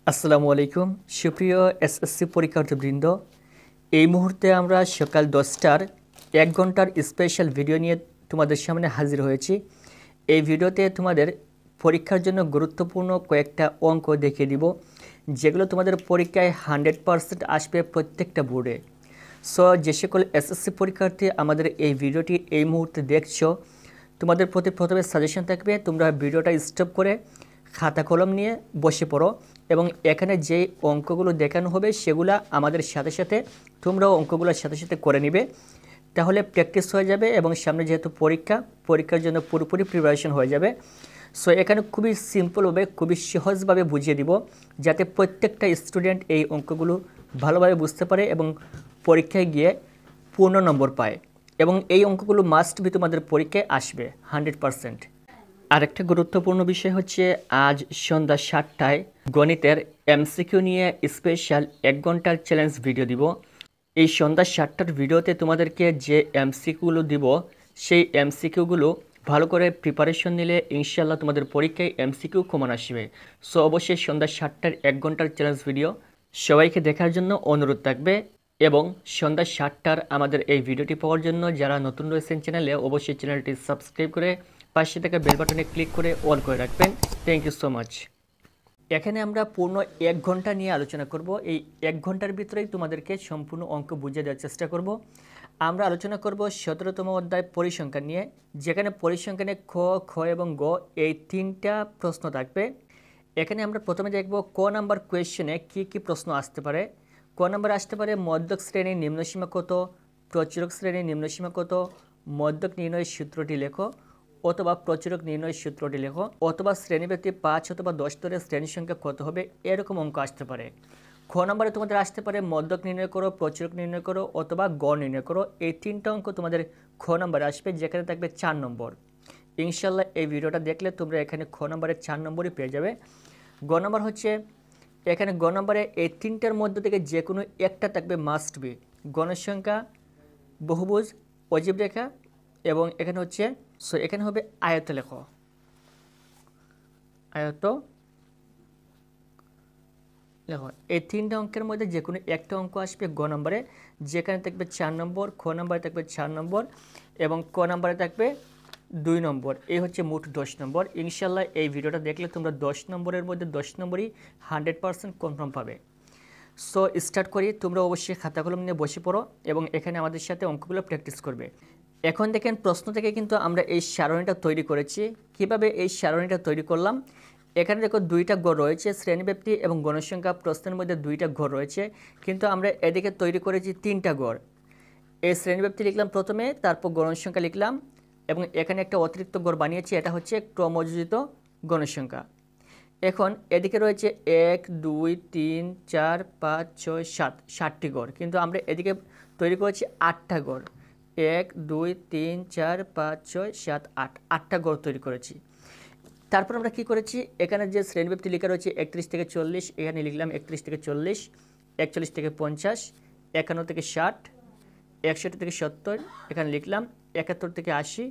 আসসালামু আলাইকুম সুপ্রিয় এসএসসি পরীক্ষার্থীবৃন্দ। এই মুহূর্তে আমরা সকাল 10টার 1 ঘন্টার স্পেশাল ভিডিও নিয়ে তোমাদের সামনে হাজির হয়েছি। এই ভিডিওতে তোমাদের পরীক্ষার জন্য গুরুত্বপূর্ণ কয়েকটা অঙ্ক দেখিয়ে দিব, যেগুলো তোমাদের পরীক্ষায় 100% আসবে প্রত্যেকটা বোর্ডে। সো যে সকল এসএসসি পরীক্ষার্থী আমাদের এই ভিডিওটি এই মুহূর্তে দেখছো, তোমাদের প্রতি প্রথমে সাজেশন থাকবে তোমরা ভিডিওটা স্টপ করে খাতা কলম নিয়ে বসে পড়ো এবং এখানে যে অঙ্কগুলো দেখানো হবে সেগুলো আমাদের সাথে সাথে তোমরাও অঙ্কগুলোর সাথে সাথে করে নিবে, তাহলে প্র্যাকটিস হয়ে যাবে এবং সামনে যেহেতু পরীক্ষার জন্য পুরোপুরি প্রিপারেশন হয়ে যাবে। সো এখানে খুবই সিম্পলভাবে খুবই সহজভাবে বুঝিয়ে দিব, যাতে প্রত্যেকটা স্টুডেন্ট এই অঙ্কগুলো ভালোভাবে বুঝতে পারে এবং পরীক্ষায় গিয়ে পূর্ণ নম্বর পায়। এবং এই অঙ্কগুলো মাস্ট বি তোমাদের পরীক্ষায় আসবে 100%। আরেকটা গুরুত্বপূর্ণ বিষয় হচ্ছে, আজ সন্ধ্যা 7টায় গণিতের এমসিকিউ নিয়ে স্পেশাল 1 ঘন্টার চ্যালেঞ্জ ভিডিও দিব। এই সন্ধ্যা 7টার ভিডিওতে তোমাদেরকে যে এমসিকিউগুলো দিব, সেই এমসিকিউগুলো ভালো করে প্রিপারেশন নিলে ইনশাল্লাহ তোমাদের পরীক্ষায় এমসিকিউ কমন আসবে। সো অবশ্যই সন্ধ্যা 7টার 1 ঘন্টার চ্যালেঞ্জ ভিডিও সবাইকে দেখার জন্য অনুরোধ থাকবে। এবং সন্ধ্যা 7টার আমাদের এই ভিডিওটি পাওয়ার জন্য যারা নতুন রয়েছেন চ্যানেলে, অবশ্যই চ্যানেলটি সাবস্ক্রাইব করে পাশে থাকা বেল বাটনে ক্লিক করে অল করে রাখবেন। Thank you so much. এখানে আমরা পূর্ণ 1 ঘন্টা নিয়ে আলোচনা করব। এই 1 ঘন্টার ভিতরেই তোমাদেরকে সম্পূর্ণ অঙ্ক বুঝিয়ে দেওয়ার চেষ্টা করব। আমরা আলোচনা করব 17তম অধ্যায় পরিসংখ্যান নিয়ে, যেখানে পরিসংখ্যানে খ, খ এবং গ এই 3টা প্রশ্ন থাকবে। এখানে আমরা প্রথমে দেখব ক নাম্বার কোয়েশ্চেনে কি কি প্রশ্ন আসতে পারে। ক নাম্বার আসতে পারে মধ্যক শ্রেণীর নিম্নসীমা কত, প্রচুরক শ্রেণীর নিম্নসীমা কত, মধ্যক নির্ণয়ের সূত্রটি লেখো, অথবা প্রচুরক নির্ণয়ের সূত্রটি লেখো, অথবা শ্রেণীব্যক্তি 5 অথবা 10 ধরে শ্রেণীর সংখ্যা কত হবে, এরকম অঙ্ক আসতে পারে। খ নম্বরে তোমাদের আসতে পারে মধ্যক নির্ণয় করো, প্রচুরক নির্ণয় করো, অথবা গড় নির্ণয় করো। এই 3টা অঙ্ক তোমাদের খ নম্বরে আসবে, যেখানে থাকবে 4 নম্বর। ইনশাল্লাহ এই ভিডিওটা দেখলে তোমরা এখানে খ নম্বরে 4 নম্বরই পেয়ে যাবে। গ নম্বর হচ্ছে, এখানে গ নম্বরে এই 3টার মধ্যে থেকে যে কোনো একটা থাকবে মাস্ট বি। গণসংখ্যা, বহুভুজ, অজীব রেখা এবং এখানে হচ্ছে এখানে হবে আয়ত লেখো। আয়ত লেখো। এই 3টা অঙ্কের মধ্যে যে কোনো একটা অঙ্ক আসবে গ নম্বরে, যেখানে থাকবে 4 নম্বর, খ নম্বরে থাকবে 4 নম্বর এবং ক নম্বরে থাকবে 2 নম্বর। এই হচ্ছে মোট 10 নম্বর। ইনশাল্লাহ এই ভিডিওটা দেখলে তোমরা 10 নম্বরের মধ্যে 10 নম্বরই 100% কনফার্ম পাবে। সো স্টার্ট করি। তোমরা অবশ্যই খাতা কলম নিয়ে বসে পড়ো এবং এখানে আমাদের সাথে অঙ্কগুলো প্র্যাকটিস করবে। এখন দেখেন, প্রশ্ন থেকে কিন্তু আমরা এই সারণীটা তৈরি করেছি। কিভাবে এই সারণীটা তৈরি করলাম, এখানে দেখো 2টা ঘর রয়েছে, শ্রেণীব্যাপ্তি এবং গণসংখ্যা প্রশ্নের মধ্যে 2টা ঘর রয়েছে, কিন্তু আমরা এদিকে তৈরি করেছি 3টা ঘর। এই শ্রেণীব্যাপ্তি লিখলাম প্রথমে, তারপর গণসংখ্যা লিখলাম এবং এখানে একটা অতিরিক্ত ঘর বানিয়েছি, এটা হচ্ছে ক্রমযোজিত গণসংখ্যা। এখন এদিকে রয়েছে 1 2 3 4 5 6 7, 7টি ঘর, কিন্তু আমরা এদিকে তৈরি করেছি 8টা ঘর। 1 2 3 4 5 6 7 8, 8টা ঘর তৈরি করেছি। তারপর আমরা কি করেছি, এখানে যে শ্রেণীব্যাপ্তি লেখা রয়েছে 31 থেকে 40, এখানে লিখলাম 31 থেকে 40, 41 থেকে 50, 51 থেকে 60, 61 থেকে 70, এখানে লিখলাম 71 থেকে 80,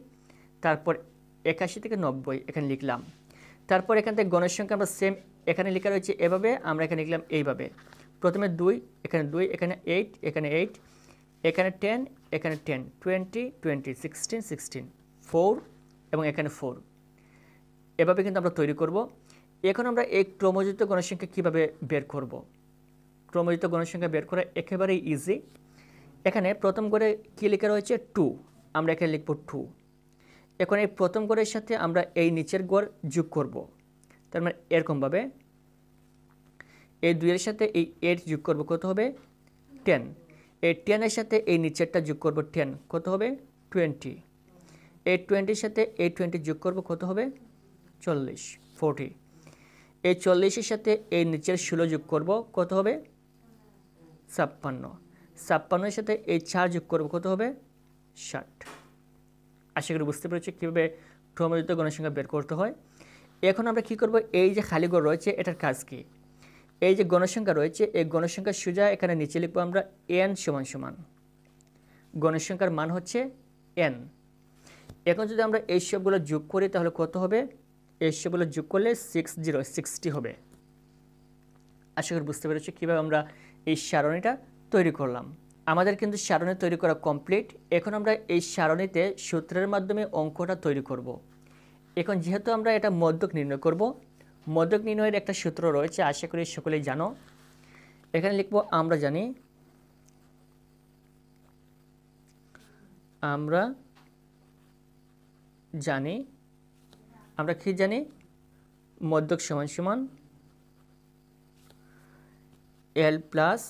তারপর 81 থেকে 90, এখানে লিখলাম। তারপর এখান থেকে গণসংখ্যা আমরা সেম এখানে লেখা রয়েছে এভাবে, আমরা এখানে লিখলাম এইভাবে। প্রথমে 2, এখানে 2, এখানে 8, এখানে 8, এখানে 10, এখানে 10, 20 20, 16 16, 4 এবং এখানে 4। এভাবে কিন্তু আমরা তৈরি করব। এখন আমরা এই ক্রমযুক্ত গণসংখ্যা কীভাবে বের করব। ক্রমযুক্ত গণসংখ্যা বের করা একেবারেই ইজি। এখানে প্রথম ঘরে কী লেখা রয়েছে 2, আমরা এখানে লিখব 2। এখন এই প্রথম ঘরের সাথে আমরা এই নিচের ঘর যোগ করব, তার মানে এরকমভাবে এই 2 এর সাথে এই 8 যোগ করব, কত হবে 10। এই 10 এর সাথে এই নিচেরটা যোগ করব 10, কত হবে 20। এই 20-এর সাথে এই 20 যোগ করব, কত হবে 40 40। এই 40-এর সাথে এই নিচের 16 যোগ করব, কত হবে 56। 56-এর সাথে এই 4 যোগ করব, কত হবে 60। আশা করি বুঝতে পেরেছি কীভাবে ক্রমযুক্ত গণসংখ্যা বের করতে হয়। এখন আমরা কি করব, এই যে খালি ঘর রয়েছে এটার কাজ কি, এই যে গণসংখ্যা রয়েছে এই গণসংখ্যার সোজা এখানে নিচে লিখব আমরা n সমান সমান, গণসংখ্যার মান হচ্ছে n। এখন যদি আমরা এই সবগুলো যোগ করি তাহলে কত হবে, এই সবগুলো যোগ করলে 60 হবে। আশা করি বুঝতে পেরেছি কীভাবে আমরা এই সারণীটা তৈরি করলাম। আমাদের কিন্তু সারণী তৈরি করা কমপ্লিট। এখন আমরা এই সারণীতে সূত্রের মাধ্যমে অঙ্কটা তৈরি করব। এখন যেহেতু আমরা এটা মধ্যক নির্ণয় করব, মধ্যক নির্ণয়ের একটা সূত্র রয়েছে, আশা করি সকলেই জানো। এখানে লিখব আমরা জানি, আমরা কি জানি, মধ্যক সমান সমান L plus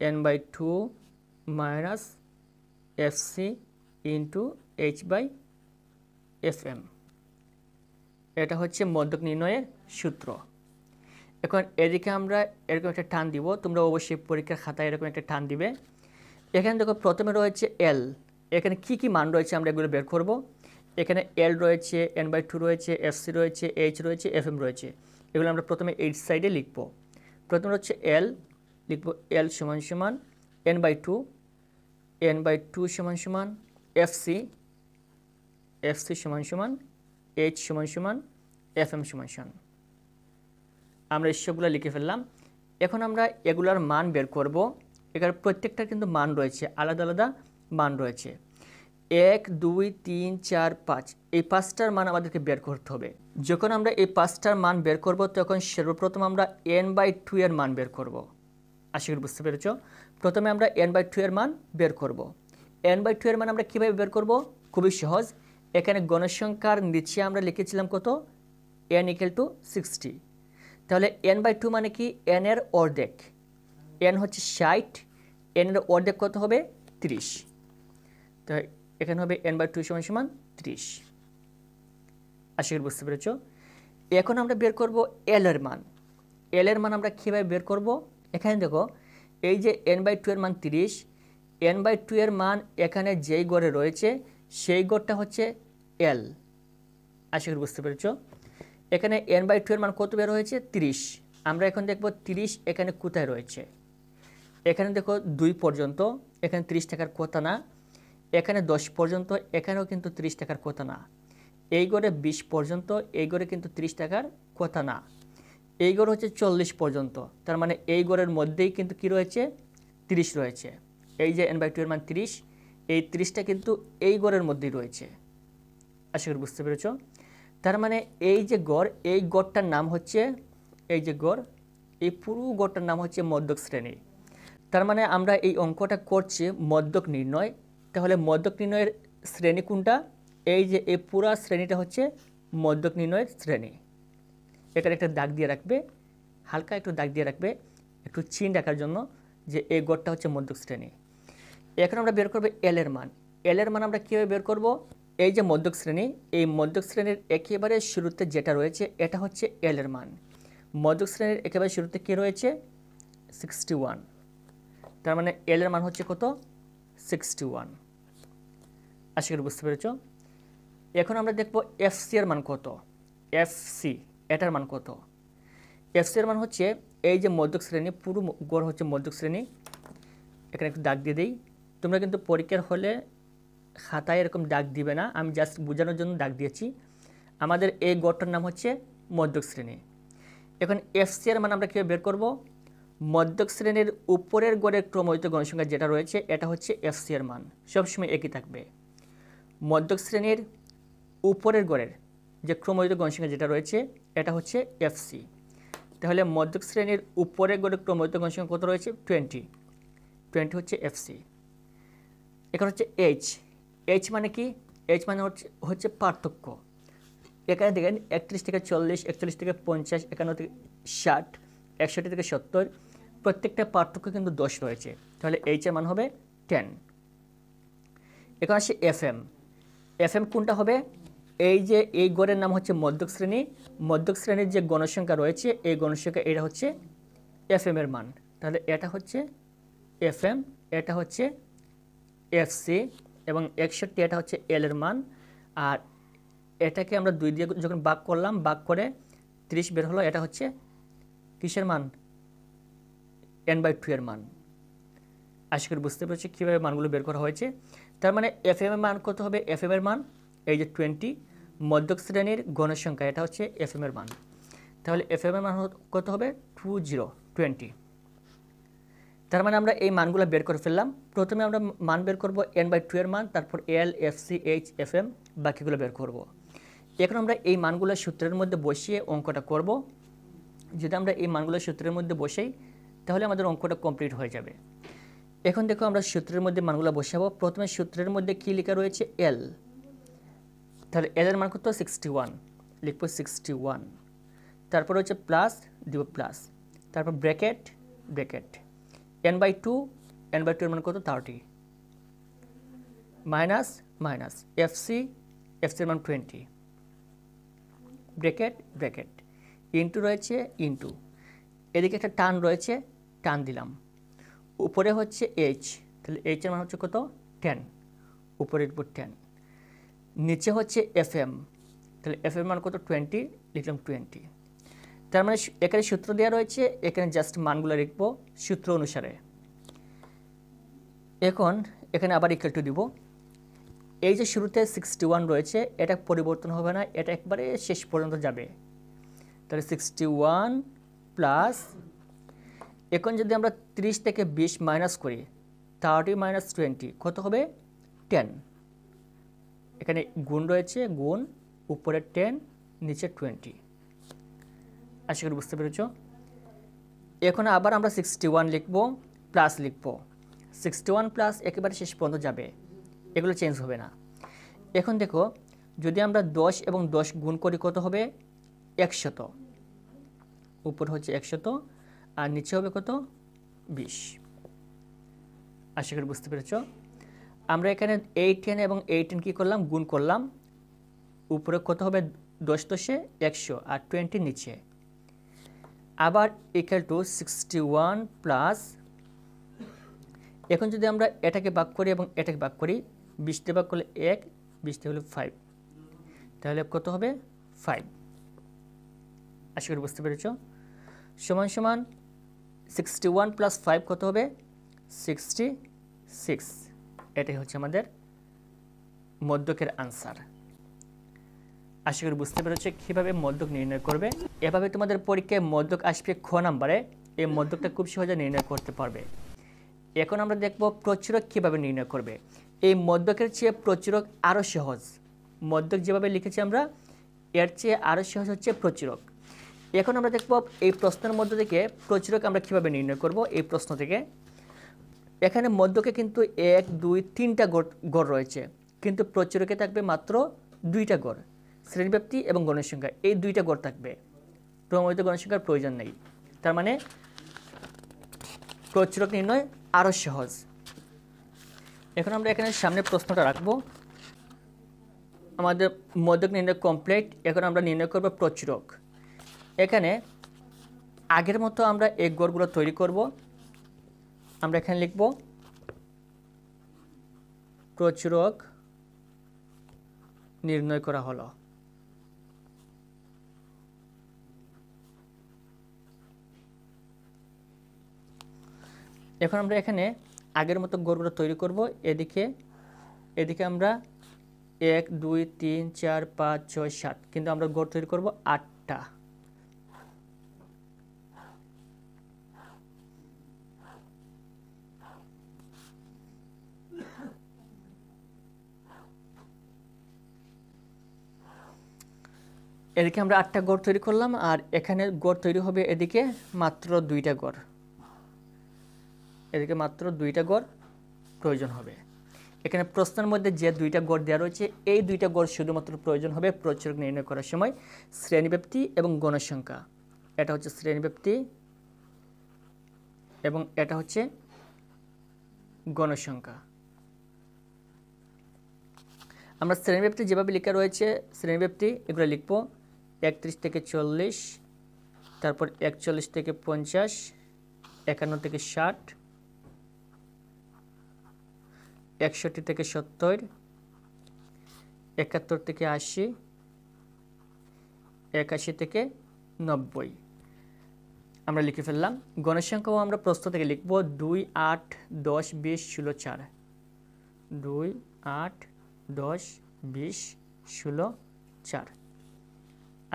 n/2 minus FC into H/FM। এটা হচ্ছে মধ্যক নির্ণয়ের সূত্র। এখন এদিকে আমরা এরকম একটা টান দিব, তোমরা অবশ্যই পরীক্ষার খাতায় এরকম একটা টান দিবে। এখানে দেখো প্রথমে রয়েছে L, এখানে কি কি মান রয়েছে আমরা এগুলো বের করব। এখানে L রয়েছে, n/2 রয়েছে, FC রয়েছে, H রয়েছে, FM রয়েছে। এগুলো আমরা প্রথমে এই সাইডে লিখব। প্রথমে হচ্ছে L, লিখব L সমান সমান n/2, n/2 সমান সমান FC সমান সমান H সমান সমান FM সমান সমান। আমরা সবগুলো লিখে ফেললাম। এখন আমরা এগুলার মান বের করব। এখানে প্রত্যেকটার কিন্তু মান রয়েছে, আলাদা আলাদা মান রয়েছে। 1, 2, 3, 4, 5, এই 5টার মান আমাদেরকে বের করতে হবে। যখন আমরা এই 5টার মান বের করব তখন সর্বপ্রথম আমরা n/2 এর মান বের করব। আশা করি বুঝতে পেরেছ। প্রথমে আমরা n/2 এর মান বের করব। n/2 এর মান আমরা কীভাবে বের করব? খুবই সহজ। এখানে গণসংখ্যার নিচে আমরা লিখেছিলাম কত? n = 60। তাহলে n/2 মানে কি? n এর অর্ধেক। n হচ্ছে 60, n এর অর্ধেক কত হবে? 30। তো এখানে হবে n/2 সমান সমান 30। আশা করি বুঝতে পেরেছ। এখন আমরা বের করব L এর মান। L এর মান আমরা কীভাবে বের করব? এখানে দেখো, এই যে n/2 এর মান 30, n/2 এর মান এখানে যেই গড়ে রয়েছে সেই গড়টা হচ্ছে L। আশা করি বুঝতে পেরেছ। এখানে n/2 এর মান কত বের হয়েছে? 30। আমরা এখন দেখব 30 এখানে কোথায় রয়েছে। এখানে দেখো 2 পর্যন্ত, এখানে 30 টাকার কথা না। এখানে 10 পর্যন্ত, এখানেও কিন্তু 30 টাকার কথা না। এই গড়ে 20 পর্যন্ত, এই গড়ে কিন্তু 30 টাকার কথা না। এই গড় হচ্ছে 40 পর্যন্ত, তার মানে এই গড়ের মধ্যেই কিন্তু কি রয়েছে? 30 রয়েছে। এই যে n/2 এর মান 30, এই 30টা কিন্তু এই গড়ের মধ্যেই রয়েছে। আশা করি বুঝতে পেরেছ। তার মানে এই যে গড়, এই গড়টার নাম হচ্ছে, এই যে গড়, এই পুরো গড়টার নাম হচ্ছে মধ্যক শ্রেণী। তার মানে আমরা এই অঙ্কটা করছি মধ্যক নির্ণয়। তাহলে মধ্যক নির্ণয়ের শ্রেণী কোনটা? এই যে এই পুরা শ্রেণীটা হচ্ছে মধ্যক নির্ণয়ের শ্রেণী। এখানে একটা দাগ দিয়ে রাখবে, হালকা একটু দাগ দিয়ে রাখবে, একটু চিহ্ন রাখার জন্য যে এই গড়টা হচ্ছে মধ্যক শ্রেণী। এখন আমরা বের করবো L এর মান। L এর মান আমরা কীভাবে বের করব? এই যে মধ্যক শ্রেণী, এই মধ্যক শ্রেণীর একেবারে শুরুতে যেটা রয়েছে এটা হচ্ছে L এর মান। মধ্যক শ্রেণীর একেবারে শুরুতে কী রয়েছে? 61। তার মানে L এর মান হচ্ছে কত? 61। আশা করি বুঝতে পেরেছ। এখন আমরা দেখব FC এর মান কত। FC এটার মান কত? FC এর মান হচ্ছে এই যে মধ্যক শ্রেণী, পুরো গড় হচ্ছে মধ্যক শ্রেণী। এখানে একটু দাগ দিয়ে দিই। তোমরা কিন্তু পরীক্ষার হলে খাতায় এরকম দাগ দিবে না, আমি জাস্ট বোঝানোর জন্য দাগ দিয়েছি। আমাদের এই গড়টার নাম হচ্ছে মধ্যক শ্রেণী। এখন FC এর মান আমরা কীভাবে বের করব? মধ্যক শ্রেণীর উপরের গড়ের ক্রমযুক্ত গণসংখ্যা যেটা রয়েছে এটা হচ্ছে FC এর মান, সবসময় একই থাকবে। মধ্যক শ্রেণীর উপরের গড়ের যে ক্রমযুক্ত গণসংখ্যা যেটা রয়েছে এটা হচ্ছে FC। তাহলে মধ্যক শ্রেণীর উপরের গড়ের ক্রমযুক্ত গণসংখ্যা কত রয়েছে? 20 হচ্ছে FC। এখন হচ্ছে H মানে কি? H মানে হচ্ছে পার্থক্য। এখানে দেখেন 31 থেকে 40, 41 থেকে 50, 51 থেকে 60, 61 থেকে 70, প্রত্যেকটা পার্থক্য কিন্তু 10 রয়েছে। তাহলে H এর মান হবে 10। এখন আসছে FM কোনটা হবে? এই যে এই গড়ের নাম হচ্ছে মধ্যক শ্রেণী। মধ্যক শ্রেণীর যে গণসংখ্যা রয়েছে এই গণসংখ্যা এটা হচ্ছে FM এর মান। তাহলে এটা হচ্ছে FM, এটা হচ্ছে FC এবং 61 এটা হচ্ছে L এর মান। আর এটাকে আমরা 2 দিয়ে যখন ভাগ করলাম, ভাগ করে 30 বের হলো, এটা হচ্ছে কিসের মান? n/2 এর মান। আশা করি বুঝতে পেরেছি কীভাবে মানগুলো বের করা হয়েছে। তার মানে FM এর মান কত হবে? FM এর মান এই যে 20, মধ্যক শ্রেণীর গণসংখ্যা এটা হচ্ছে FM এর মান। তাহলে এফ এম এর মান কত হবে 20 তার মানে আমরা এই মানগুলো বের করে ফেললাম। প্রথমে আমরা মান বের করব n/2 এর মান, তারপর L, F C, H, F M, বাকিগুলো বের করব। এখন আমরা এই মানগুলো সূত্রের মধ্যে বসিয়ে অঙ্কটা করব। যদি আমরা এই মানগুলো সূত্রের মধ্যে বসাই তাহলে আমাদের অঙ্কটা কমপ্লিট হয়ে যাবে। এখন দেখো আমরা সূত্রের মধ্যে মানগুলো বসাবো। প্রথমে সূত্রের মধ্যে কি লেখা রয়েছে এল, তাহলে এল এর মান কত 61, লিখবো 61, তারপর হচ্ছে প্লাস দিব প্লাস, তারপর ব্র্যাকেট n/2 এর মান কত 30, মাইনাস মাইনাস এফ সি এর মান 20, ব্র্যাকেট ইন্টু রয়েছে ইন্টু, এদিকে একটা টান রয়েছে, টান দিলাম, উপরে হচ্ছে এইচ, তাহলে এইচ এর মান হচ্ছে কত 10, উপরের উপর 10, নিচে হচ্ছে এফ এম, তাহলে এফ এর মান কত 20, লিখলাম 20। তার মানে এখানে সূত্র দেওয়া রয়েছে, এখানে জাস্ট মানগুলো লিখবো সূত্র অনুসারে। এখন এখানে আবার ইকুয়াল টু দিব। এই যে শুরুতে 61 রয়েছে এটা পরিবর্তন হবে না, এটা একবারে শেষ পর্যন্ত যাবে। তাহলে 61 প্লাস, এখন যদি আমরা 30 থেকে 20 মাইনাস করি 30 মাইনাস 20 কত হবে 10, এখানে গুণ রয়েছে, গুণ, উপরে 10 নিচে 20। আশা করি বুঝতে পেরেছ। এখন আবার আমরা 61 লিখব, প্লাস লিখব, 61 প্লাস একেবারে শেষ পর্যন্ত যাবে, এগুলো চেঞ্জ হবে না। এখন দেখো যদি আমরা 10 এবং 10 গুণ করি কত হবে 100, উপর হচ্ছে 100 আর নিচে হবে কত 20। আশা করি বুঝতে পেরেছ। আমরা এখানে 18 এবং 18 কি করলাম গুণ করলাম, উপরে কত হবে 10 10 100 আর 20 নিচে, আবার ইকুয়াল টু 61 প্লাস, এখন যদি আমরা এটাকে ভাগ করি এবং এটাকে ভাগ করি 20 দিয়ে ভাগ করলে 1, 20 দিয়ে হলো 5, তাহলে কত হবে 5। আশা করি বুঝতে পেরেছ। সমান সমান 61 প্লাস 5 কত হবে 66, এটাই হচ্ছে আমাদের মধ্যকের আনসার। আশা করি বুঝতে পেরেছ কীভাবে মধ্যক নির্ণয় করবে। এভাবে তোমাদের পরীক্ষায় মধ্যক আসবে খ নাম্বারে, এই মধ্যকটা খুব সহজে নির্ণয় করতে পারবে। এখন আমরা দেখব প্রচুরক কীভাবে নির্ণয় করবে। এই মধ্যকের চেয়ে প্রচুরক আরও সহজ। মধ্যক যেভাবে লিখেছি আমরা এর চেয়ে আরও সহজ হচ্ছে প্রচুরক। এখন আমরা দেখব এই প্রশ্নের মধ্য থেকে প্রচুরক আমরা কীভাবে নির্ণয় করব। এই প্রশ্ন থেকে এখানে মধ্যকে কিন্তু 1 2 3টা গড় রয়েছে, কিন্তু প্রচুরকে থাকবে মাত্র 2টা গড়, শ্রেণীব্যাপ্তি এবং গণসংখ্যা, এই 2টা গড় থাকবে, প্রমাণিত গণসংখ্যার প্রয়োজন নেই। তার মানে প্রচুরক নির্ণয় আরও সহজ। এখন আমরা এখানে সামনে প্রশ্নটা রাখব। আমাদের মধ্যক নির্ণয় কমপ্লিট। এখন আমরা নির্ণয় করব প্রচুরক। এখানে আগের মতো আমরা এই গড়গুলো তৈরি করব। আমরা এখানে লিখব প্রচুরক নির্ণয় করা হলো। এখন আমরা এখানে আগের মতো গড়গুলো তৈরি করব। এদিকে আমরা 1 2 3 4 5 6 7, কিন্তু আমরা গড় তৈরি করব 8টা। এদিকে আমরা 8টা গড় তৈরি করলাম, আর এখানে গড় তৈরি হবে এদিকে মাত্র 2টা গড়, এদিকে মাত্র 2টা গড় প্রয়োজন হবে। এখানে প্রশ্নের মধ্যে যে 2টা গড় দেওয়া রয়েছে এই 2টা গড় শুধুমাত্র প্রয়োজন হবে প্রচুরক নির্ণয় করার সময়। শ্রেণীব্যাপ্তি এবং গণসংখ্যা, এটা হচ্ছে শ্রেণীব্যাপ্তি এবং এটা হচ্ছে গণসংখ্যা। আমরা শ্রেণীব্যাপ্তি যেভাবে লেখা রয়েছে শ্রেণীব্যাপ্তি এগুলো লিখব 31 থেকে 40, তারপর 41 থেকে 50, 51 থেকে 60, 61 থেকে 70, 71 থেকে 80, 81 থেকে 90 আমরা লিখে ফেললাম। গণসংখ্যাও আমরা প্রশ্ন থেকে লিখব 2 8 10 20 16 4, 2 8 10 20 16 4।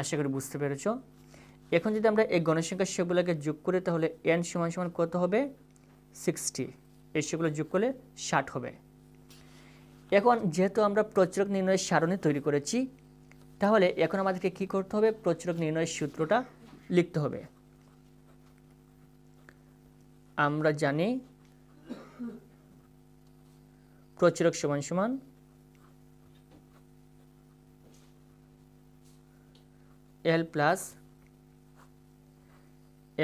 আশা করি বুঝতে পেরেছ। এখন যদি আমরা এই গণসংখ্যার সবগুলোকে যোগ করি তাহলে n সমান সমান কত হবে 60, এই সবগুলো যোগ করলে 60 হবে। এখন যেহেতু আমরা প্রচুরক নির্ণয়ের সারণী তৈরি করেছি, তাহলে এখন আমাদেরকে কি করতে হবে, প্রচুরক নির্ণয়ের সূত্রটা লিখতে হবে। আমরা জানি প্রচুরক সমান সমান L plus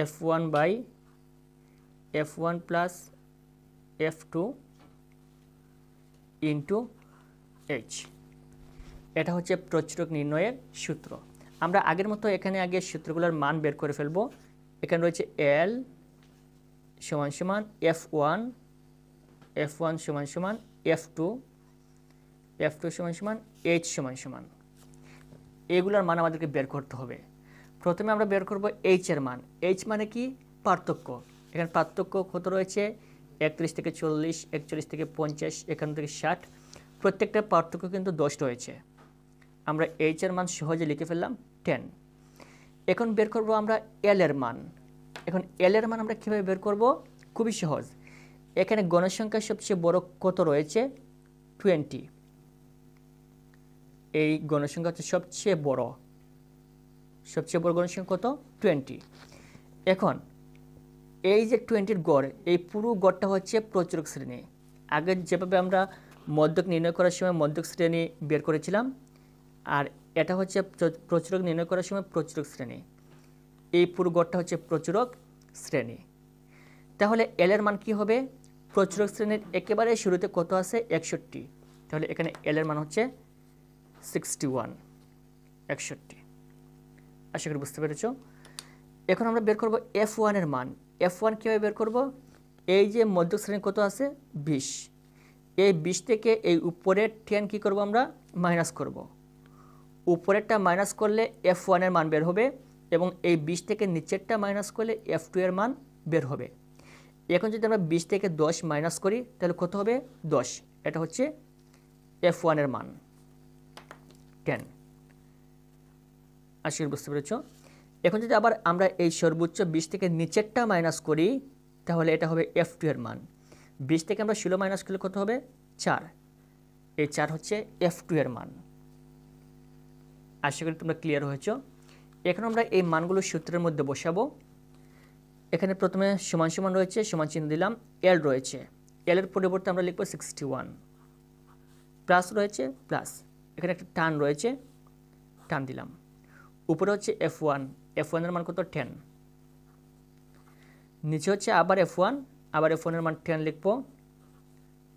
F1 by F1 plus F2 into H। এটা হচ্ছে প্রচুরক নির্ণয়ের সূত্র। আমরা আগের মতো এখানে আগে সূত্রগুলোর মান বের করে ফেলব। এখানে রয়েছে L সমান সমান F1, F1 সমান সমান F2, F2 সমান সমান H সমান সমান। এগুলোর মান আমাদেরকে বের করতে হবে। প্রথমে আমরা বের করব H এর মান। H মানে কি, পার্থক্য। এখানে পার্থক্য কত রয়েছে, 31 থেকে 40, 41 থেকে 50, 51 থেকে 60। প্রত্যেকটা পার্থক্য কিন্তু 10 রয়েছে। আমরা H এর মান সহজে লিখে ফেললাম 10। এখন বের করব আমরা L এর মান। এখন L এর মান আমরা কীভাবে বের করব, খুবই সহজ। এখানে গণসংখ্যা সবচেয়ে বড় কত রয়েছে, 20। এই গণসংখ্যা হচ্ছে সবচেয়ে বড় গণসংখ্যা কত, 20। এখন এই যে 20-র গড়, এই পুরো গড়টা হচ্ছে প্রচুরক শ্রেণী। আগে যেভাবে আমরা মধ্যক নির্ণয় করার সময় মধ্যক শ্রেণী বের করেছিলাম, আর এটা হচ্ছে প্রচুরক নির্ণয় করার সময় প্রচুরক শ্রেণী। এই পুরো গড়টা হচ্ছে প্রচুরক শ্রেণী। তাহলে এল এর মান কি হবে, প্রচুরক শ্রেণীর একেবারে শুরুতে কত আছে, 61। তাহলে এখানে এল এর মান হচ্ছে 61, 61। আশা করি বুঝতে পেরেছ। এখন আমরা বের করব F1 এর মান। F1 কীভাবে বের করব, এই যে মধ্যক শ্রেণী কত আছে, 20। এই 20 থেকে এই উপরের 10 কী করব, আমরা মাইনাস করব। উপরেরটা মাইনাস করলে F1 এর মান বের হবে, এবং এই 20 থেকে নিচেরটা মাইনাস করলে F2 এর মান বের হবে। এখন যদি আমরা 20 থেকে 10 মাইনাস করি তাহলে কত হবে, 10। এটা হচ্ছে F1 এর মান 10। আশা করি বুঝতে পেরেছ। এখন যদি আবার আমরা এই সর্বোচ্চ 20 থেকে নিচেরটা মাইনাস করি তাহলে এটা হবে F2 এর মান। 20 থেকে আমরা 16 মাইনাস করলে কত হবে, 4। এই 4 হচ্ছে F2 এর মান। আশা করি তোমরা ক্লিয়ার হয়েছ। এখন আমরা এই মানগুলো সূত্রের মধ্যে বসাবো। এখানে প্রথমে সমান সমান রয়েছে, সমান চিহ্ন দিলাম। L রয়েছে, L এর পরিবর্তে আমরা লিখব 61। প্লাস রয়েছে, প্লাস। এখানে একটা টান রয়েছে, টান দিলাম। উপরে হচ্ছে F1, F1 এর মান কত, 10। নিচে হচ্ছে আবার F1, আবার F1 এর মান 10 লিখব,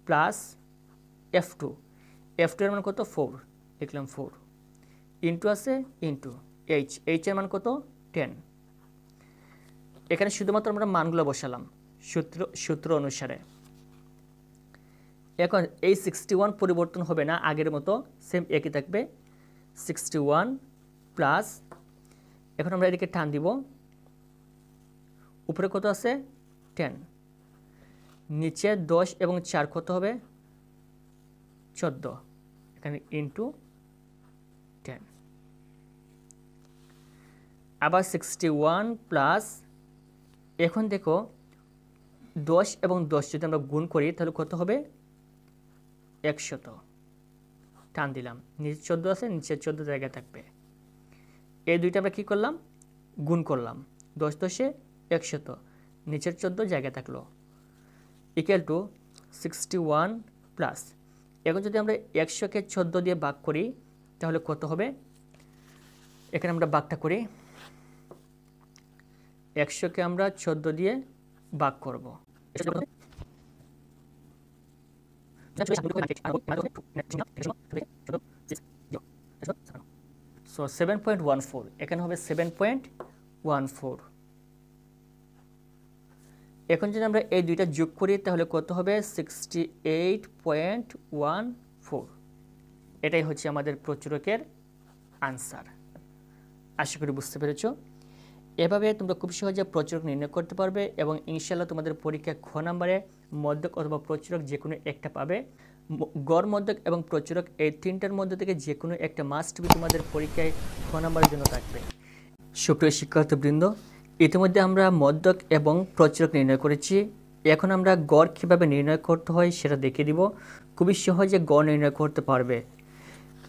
প্লাস F2, F2 এর মান কত, 4 লিখলাম, 4 ইন্টু আছে, ইন্টু H, H এর মান কত, 10। এখানে শুধুমাত্র আমরা মানগুলো বসালাম সূত্র অনুসারে। এখন এই 61 পরিবর্তন হবে না, আগের মতো সেম একই থাকবে, 61 প্লাস। এখন আমরা এদিকে টান দিব, উপরে কত আছে, 10। নিচে 10 এবং 4 কত হবে, 14। এখানে ইন্টু 10। আবার 61 প্লাস। এখন দেখো 10 এবং 10 যদি আমরা গুণ করি তাহলে কত হবে, 100। টান দিলাম, নিচে 14 আছে, নিচে 14 জায়গায় থাকবে। এই দুইটা আমরা কি করলাম, গুণ করলাম। 10 10 100, নিচের 14 জায়গায় থাকলো, ইকুয়াল টু 61 প্লাস। এখন যদি আমরা 100-কে 14 দিয়ে ভাগ করি তাহলে কত হবে, এখানে আমরা ভাগটা করি। 100-কে আমরা 14 দিয়ে ভাগ করব। সো 7.14, এখানে হবে 7.14। এখন যদি আমরা এই দুইটা যোগ করি তাহলে কত হবে, 68.14। এটাই হচ্ছে আমাদের প্রচুরকের আনসার। আশা করি বুঝতে পেরেছ। এভাবে তোমরা খুব সহজে প্রচুরক নির্ণয় করতে পারবে, এবং ইনশাআল্লাহ তোমাদের পরীক্ষায় খ নাম্বারে মধ্যক অথবা প্রচুরক যে কোনো একটা পাবে। গড়, মধ্যক এবং প্রচুরক এই তিনটার মধ্যে থেকে যে কোনো একটা মাস্ট বি তোমাদের পরীক্ষায় খ নাম্বারের জন্য থাকবে। সুপ্রিয় শিক্ষার্থীবৃন্দ, ইতিমধ্যে আমরা মধ্যক এবং প্রচুরক নির্ণয় করেছি। এখন আমরা গড় কীভাবে নির্ণয় করতে হয় সেটা দেখিয়ে দিব। খুবই সহজে গড় নির্ণয় করতে পারবে।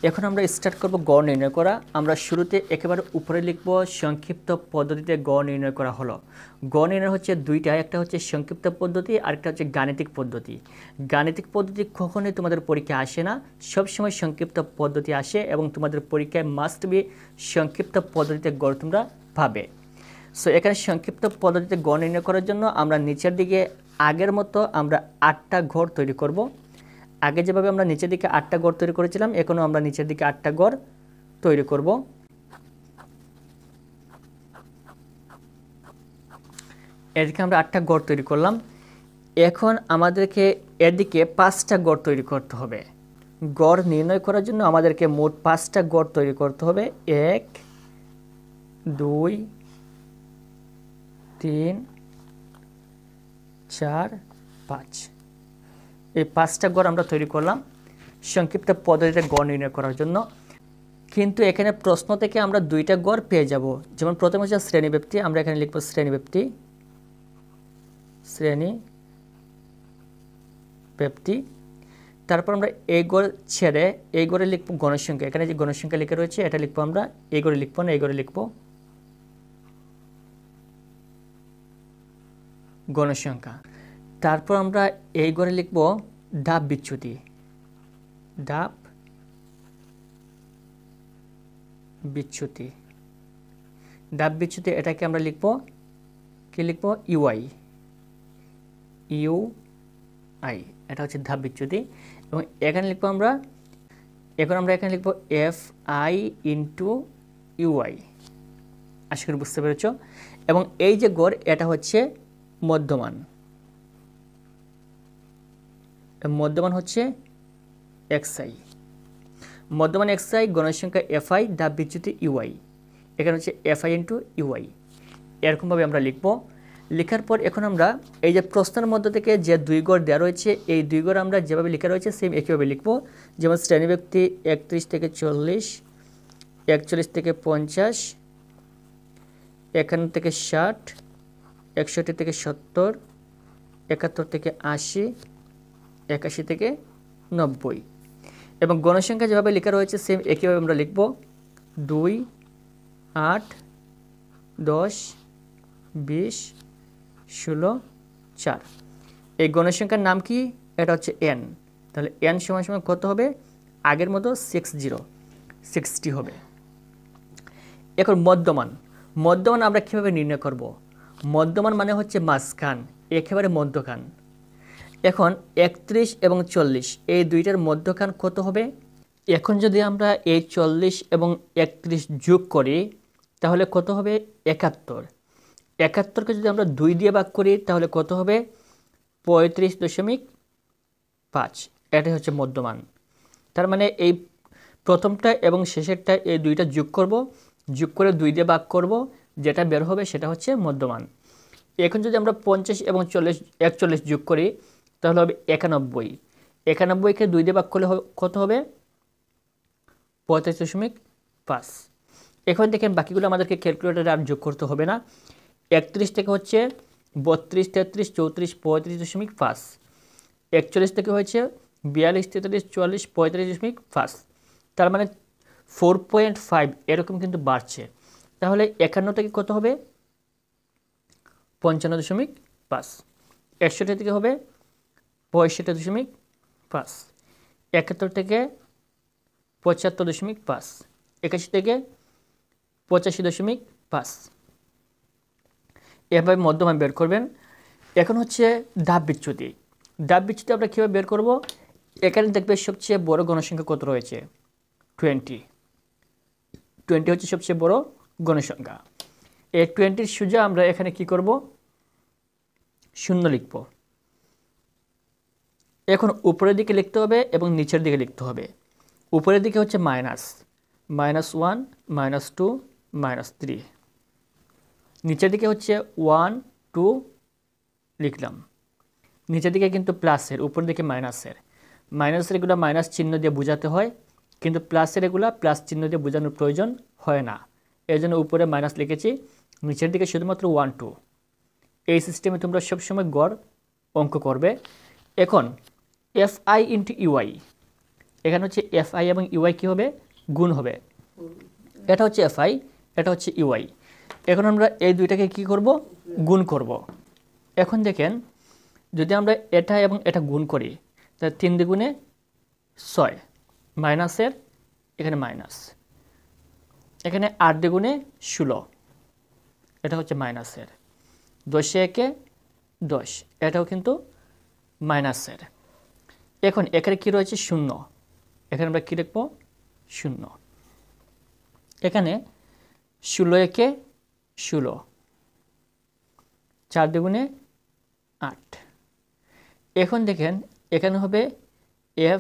এখন আমরা স্টার্ট করব গড় নির্ণয় করা। আমরা শুরুতে একেবারে উপরে লিখব সংক্ষিপ্ত পদ্ধতিতে গড় নির্ণয় করা হলো। গড় নির্ণয় হচ্ছে দুইটা, একটা হচ্ছে সংক্ষিপ্ত পদ্ধতি, আরেকটা হচ্ছে গাণিতিক পদ্ধতি। গাণিতিক পদ্ধতি কখনোই তোমাদের পরীক্ষায় আসে না, সবসময় সংক্ষিপ্ত পদ্ধতি আসে এবং তোমাদের পরীক্ষায় মাস্ট বি সংক্ষিপ্ত পদ্ধতিতে গড় তোমরা পাবে। সো এখানে সংক্ষিপ্ত পদ্ধতিতে গড় নির্ণয় করার জন্য আমরা নিচের দিকে আগের মতো আমরা 8টা ঘর তৈরি করব। আগে যেভাবে আমরা নিচের দিকে 8টা গড় তৈরি করেছিলাম, এখনও আমরা নিচের দিকে 8টা গড় তৈরি করব। এদিকে আমরা 8টা গড় তৈরি করলাম। এখন আমাদেরকে এদিকে 5টা গড় তৈরি করতে হবে। গড় নির্ণয় করার জন্য আমাদেরকে মোট 5টা গড় তৈরি করতে হবে। 1 2 3 4 5। এই 5টা গড় আমরা তৈরি করলাম সংক্ষিপ্ত পদ্ধতিতে গড় নির্ণয় করার জন্য। কিন্তু এখানে প্রশ্ন থেকে আমরা 2টা গড় পেয়ে যাব। যেমন প্রথমে হচ্ছে শ্রেণীব্যাপ্তি, আমরা এখানে লিখব শ্রেণীব্যাপ্তি। তারপর আমরা এই গড় ছেড়ে এই গড়ে লিখব গণসংখ্যা। এখানে যে গণসংখ্যা লিখে রয়েছে এটা লিখবো আমরা, এই গড়ে লিখবো না, এই গড়ে লিখব গণসংখ্যা। তারপর আমরা এই ঘরে লিখব ধাপ বিচ্যুতি। ধাপ বিচ্যুতি এটাকে আমরা লিখব কি লিখব ইউআই। এটা হচ্ছে ধাপ বিচ্যুতি। এবং এখানে লিখব আমরা, এখানে লিখব FI ইন্টু ইউআই। আশা করি বুঝতে পেরেছ। এবং এই যে গড় এটা হচ্ছে মধ্যমান। মধ্যমান হচ্ছে XI। মধ্যমান XI, গণসংখ্যা FI, ধাপ বিচ্যুতি UI। এখানে হচ্ছে FI ইন্টু UI। এরকমভাবে আমরা লিখব। লেখার পর এখন আমরা এই যে প্রশ্নের মধ্য থেকে যে 2 গড় দেওয়া রয়েছে, এই 2 গড় আমরা যেভাবে লেখা রয়েছে সেম একইভাবে লিখব। যেমন শ্রেণীব্যাপ্তি 31 থেকে 40, 41 থেকে 50, 51 থেকে 60, 61 থেকে 70, 71 থেকে 80, 81 থেকে 90। এবং গণসংখ্যা যেভাবে লেখা রয়েছে সেম একইভাবে আমরা লিখব 2 8 10 20 16 4। এই গণসংখ্যার নাম কি? এটা হচ্ছে n। তাহলে n সমান সমান কত হবে? আগের মতো 60 হবে। এখন মধ্যমান আমরা কিভাবে নির্ণয় করব? মধ্যমান মানে হচ্ছে মাঝখান, একেবারে মধ্যখান। এখন 31 এবং 40 এই দুইটার মধ্যখান কত হবে? এখন যদি আমরা এই 40 এবং 31 যোগ করি তাহলে কত হবে? 71। 71কে যদি আমরা 2 দিয়ে ভাগ করি তাহলে কত হবে? 35.5। এটাই হচ্ছে মধ্যমান। তার মানে এই প্রথমটা এবং শেষেরটা এই দুইটা যোগ করব, যোগ করে 2 দিয়ে ভাগ করব, যেটা বের হবে সেটা হচ্ছে মধ্যমান। এখন যদি আমরা 50 এবং 41 যোগ করি তাহলে হবে 91। 91কে 2 দিয়ে ভাগ করলে কত হবে? 35.5। এখন দেখেন বাকিগুলো আমাদেরকে ক্যালকুলেটরে আর যোগ করতে হবে না। 31 থেকে হচ্ছে 32, 33, 34, 35.5। 41 থেকে হচ্ছে 42, 43, 44, 35.5। তার মানে 4.5 এরকম কিন্তু বাড়ছে। তাহলে 51 থেকে কত হবে? 55.5। 61 থেকে হবে 65.5। 71 থেকে 75.5। 81 থেকে 85.5। এভাবে মধ্যমান বের করবেন। এখন হচ্ছে ধাপ বিচ্যুতি। আমরা কীভাবে বের করব? এখানে দেখবে সবচেয়ে বড় গণসংখ্যা কত রয়েছে? 20 হচ্ছে সবচেয়ে বড় গণসংখ্যা। এই 20 সোজা আমরা এখানে কি করব? শূন্য লিখব। এখন উপরের দিকে লিখতে হবে এবং নিচের দিকে লিখতে হবে। উপরের দিকে হচ্ছে -1, -2, -3। নিচের দিকে হচ্ছে 1 2 লিখলাম। নিচের দিকে কিন্তু প্লাসের, উপর দিকে মাইনাসের। এগুলো মাইনাস চিহ্ন দিয়ে বোঝাতে হয়, কিন্তু প্লাসের এগুলা প্লাস চিহ্ন দিয়ে বোঝানোর প্রয়োজন হয় না। এর জন্য উপরে মাইনাস লিখেছি, নিচের দিকে শুধুমাত্র 1 2। এই সিস্টেমে তোমরা সবসময় গড় অঙ্ক করবে। এখন FI ইন্টু ইউআই, এখানে হচ্ছে FI এবং ইউআই কী হবে, গুণ হবে। এটা হচ্ছে FI, এটা হচ্ছে ইউআই। এখন আমরা এই দুইটাকে কি করব, গুণ করব। এখন দেখেন, যদি আমরা এটা এবং এটা গুণ করি তাহলে 3 দ্বিগুণে 6, মাইনাসের এখানে মাইনাস, এখানে 8 দ্বিগুণে 16, এটা হচ্ছে মাইনাসের, 10 একে 10, এটাও কিন্তু মাইনাসের। এখন এখানে কী রয়েছে, 0, এখানে আমরা কী লিখব, 0। এখানে 16 একে 16, 4 দ্বিগুণে 8। এখন দেখেন এখানে হবে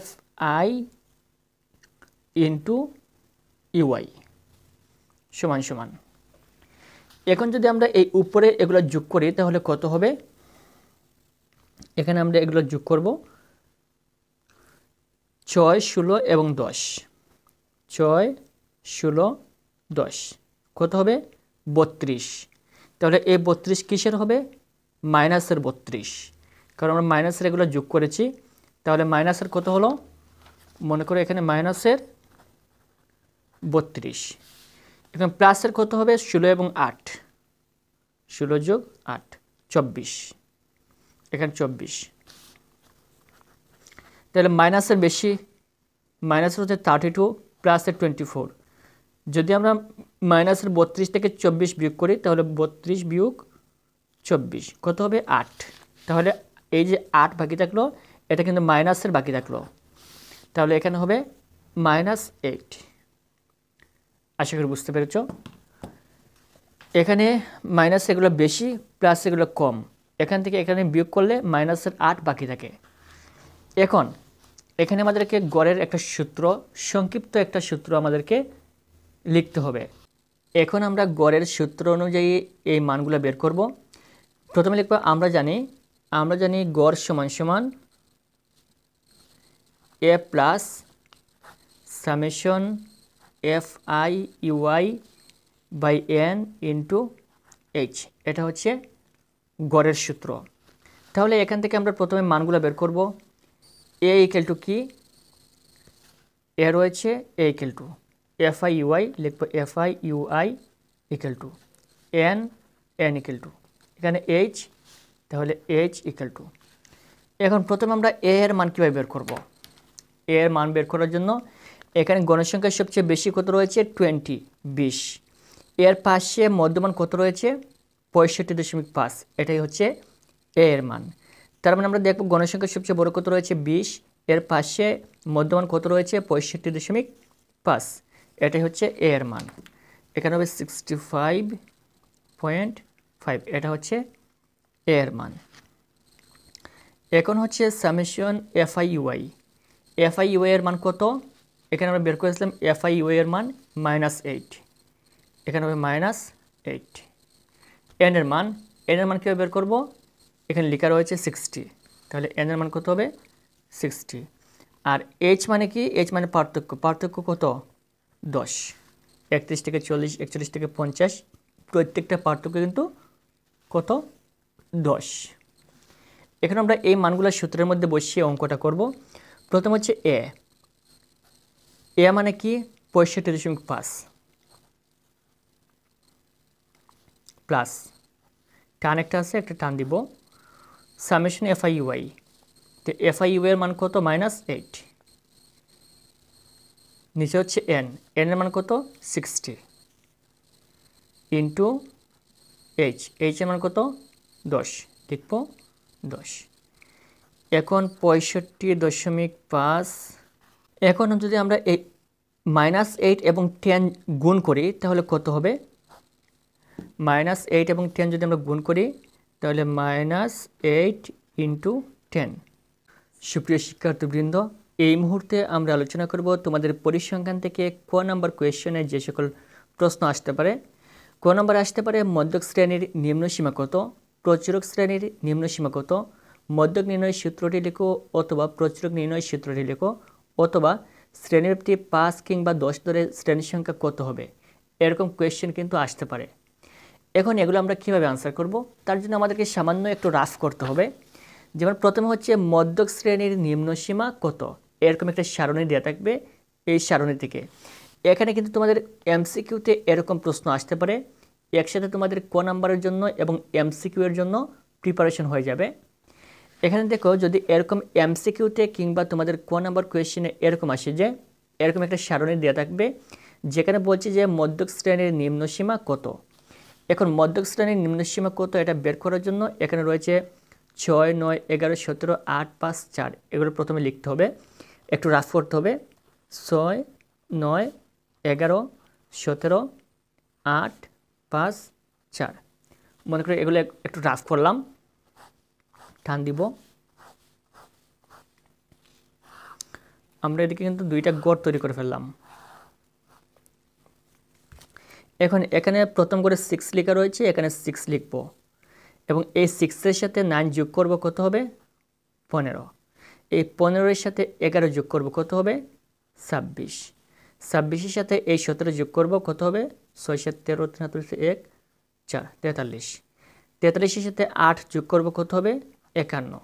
FI ইন্টু ইউআই সমান সমান। এখন যদি আমরা এই উপরে এগুলো যোগ করি তাহলে কত হবে, এখানে আমরা এগুলো যোগ করব, 6 16 এবং 10, 6 16 10 কত হবে, 32। তাহলে এই 32 কিসের হবে, মাইনাসের 32, কারণ আমরা মাইনাসের এগুলো যোগ করেছি। তাহলে মাইনাসের কত হলো, মনে করো এখানে মাইনাসের 32, এখানে প্লাসের কত হবে, 16 এবং 8, 16 যোগ 8 24, এখানে 24। তাহলে মাইনাসের বেশি, মাইনাসের হচ্ছে 32, প্লাসের 24। যদি আমরা মাইনাসের 32 থেকে 24 বিয়োগ করি তাহলে 32 বিয়োগ 24 কত হবে, 8। তাহলে এই যে 8 বাকি থাকলো, এটা কিন্তু মাইনাসের বাকি থাকলো, তাহলে এখানে হবে -8। আশা করি বুঝতে পেরেছ। এখানে মাইনাস এগুলো বেশি, প্লাস এগুলো কম, এখান থেকে এখানে বিয়োগ করলে মাইনাসের 8 বাকি থাকে। এখন এখানে আমাদেরকে গড়ের একটা সূত্র, সংক্ষিপ্ত একটা সূত্র আমাদেরকে লিখতে হবে। এখন আমরা গড়ের সূত্র অনুযায়ী এই মানগুলো বের করব। প্রথমে লিখব, আমরা জানি গড় সমান সমান A plus summation FI UI by N into H, এটা হচ্ছে গড়ের সূত্র। তাহলে এখান থেকে আমরা প্রথমে মানগুলো বের করব। A ইকুয়াল টু কি, A রয়েছে, A equal to FI UI, লিখব FI UI equal to N equal to এখানে H, তাহলে H ইকুয়াল টু। এখন প্রথমে আমরা A এর মান কীভাবে বের করব। A এর মান বের করার জন্য এখানে গণসংখ্যা সবচেয়ে বেশি কত রয়েছে, 20। এর পাশে মধ্যমান কত রয়েছে, 65.5, এটাই হচ্ছে A এর মান। তার মানে আমরা দেখব গণসংখ্যা সবচেয়ে বড় কত রয়েছে, 20, এর পাশে মধ্যমান কত রয়েছে, 65.5, এটাই হচ্ছে A এর মান। এখানে হবে 65.5, এটা হচ্ছে A এর মান। এখন হচ্ছে summation FI UI, FI UI এর মান কত, এখানে আমরা বের করেছিলাম FI UI এর মান -8, এখানে হবে -8। N এর মান কীভাবে বের করব, এখানে লেখা রয়েছে 60, তাহলে N এর মান কত হবে, 60। আর H মানে কি, H মানে পার্থক্য কত, 10, 31 থেকে 40, 41 থেকে 50, প্রত্যেকটা পার্থক্য কিন্তু কত, 10। এখন আমরা এই মানগুলো সূত্রের মধ্যে বসিয়ে অঙ্কটা করব। প্রথম হচ্ছে A মানে কি, 65.5 প্লাস টান একটা আছে, একটা টান দিব, সামেশন FI UI, তো FI UI এর মান কত, -8, নিচে হচ্ছে N এর মান কত, 60 ইন্টু H এর মান কত, 10, লিখব 10। এখন 65.5, এখন যদি আমরা এই -8 এবং 10 গুণ করি তাহলে কত হবে, -8 এবং 10 যদি আমরা গুণ করি তাহলে -8 ইন্টু 10। সুপ্রিয় শিক্ষার্থীবৃন্দ, এই মুহূর্তে আমরা আলোচনা করব তোমাদের পরিসংখ্যান থেকে ক নাম্বার কোয়েশ্চনে যে সকল প্রশ্ন আসতে পারে। ক নাম্বার আসতে পারে মধ্যক শ্রেণীর নিম্নসীমা কত, প্রচুরক শ্রেণীর নিম্নসীমা কত, মধ্যক নির্ণয় সূত্রটি লেখো অথবা প্রচুরক নির্ণয় সূত্রটি লেখো, অথবা শ্রেণীব্যাপ্তি 5 কিংবা 10 ধরে শ্রেণীর সংখ্যা কত হবে। এরকম কোয়েশ্চেন কিন্তু আসতে পারে। এখন এগুলো আমরা কীভাবে আনসার করব, তার জন্য আমাদেরকে সামান্য একটু রাফ করতে হবে। যেমন প্রথমে হচ্ছে মধ্যক শ্রেণীর নিম্নসীমা কত, এরকম একটা সারণী দেওয়া থাকবে। এই সারণী থেকে এখানে কিন্তু তোমাদের এমসিকিউতে এরকম প্রশ্ন আসতে পারে, একসাথে তোমাদের ক নাম্বারের জন্য এবং এমসিকিউ এর জন্য প্রিপারেশন হয়ে যাবে। এখানে দেখো, যদি এরকম এমসিকিউতে কিংবা তোমাদের ক নাম্বার কোয়েশ্চেনে এরকম আসে যে এরকম একটা সারণী দেওয়া থাকবে, যেখানে বলছে যে মধ্যক শ্রেণীর নিম্নসীমা কত। এখন মধ্যক শ্রেণীর নিম্নসীমা কত এটা বের করার জন্য এখানে রয়েছে 6, 9, 11, 17, 8, 5, 4, এগুলো প্রথমে লিখতে হবে, একটু রাফ করতে হবে। 6, 9, 11, 17, 8, 5, 4, মনে করি এগুলো একটু রাফ করলাম, টান দিব। আমরা এদিকে কিন্তু দুইটা গড় তৈরি করে ফেললাম। এখন এখানে প্রথম করে 6 লেখা রয়েছে, এখানে 6 লিখব এবং এই 6-এর সাথে 9 যোগ করব, কত হবে 15। এই 15-এর সাথে 11 যোগ করব, কত হবে 26। 26-এর সাথে এই 17 যোগ করব, কত হবে 6, 7, 13, 3, 1, 4, 43। 43-এর সাথে 8 যোগ করব, কত হবে 51।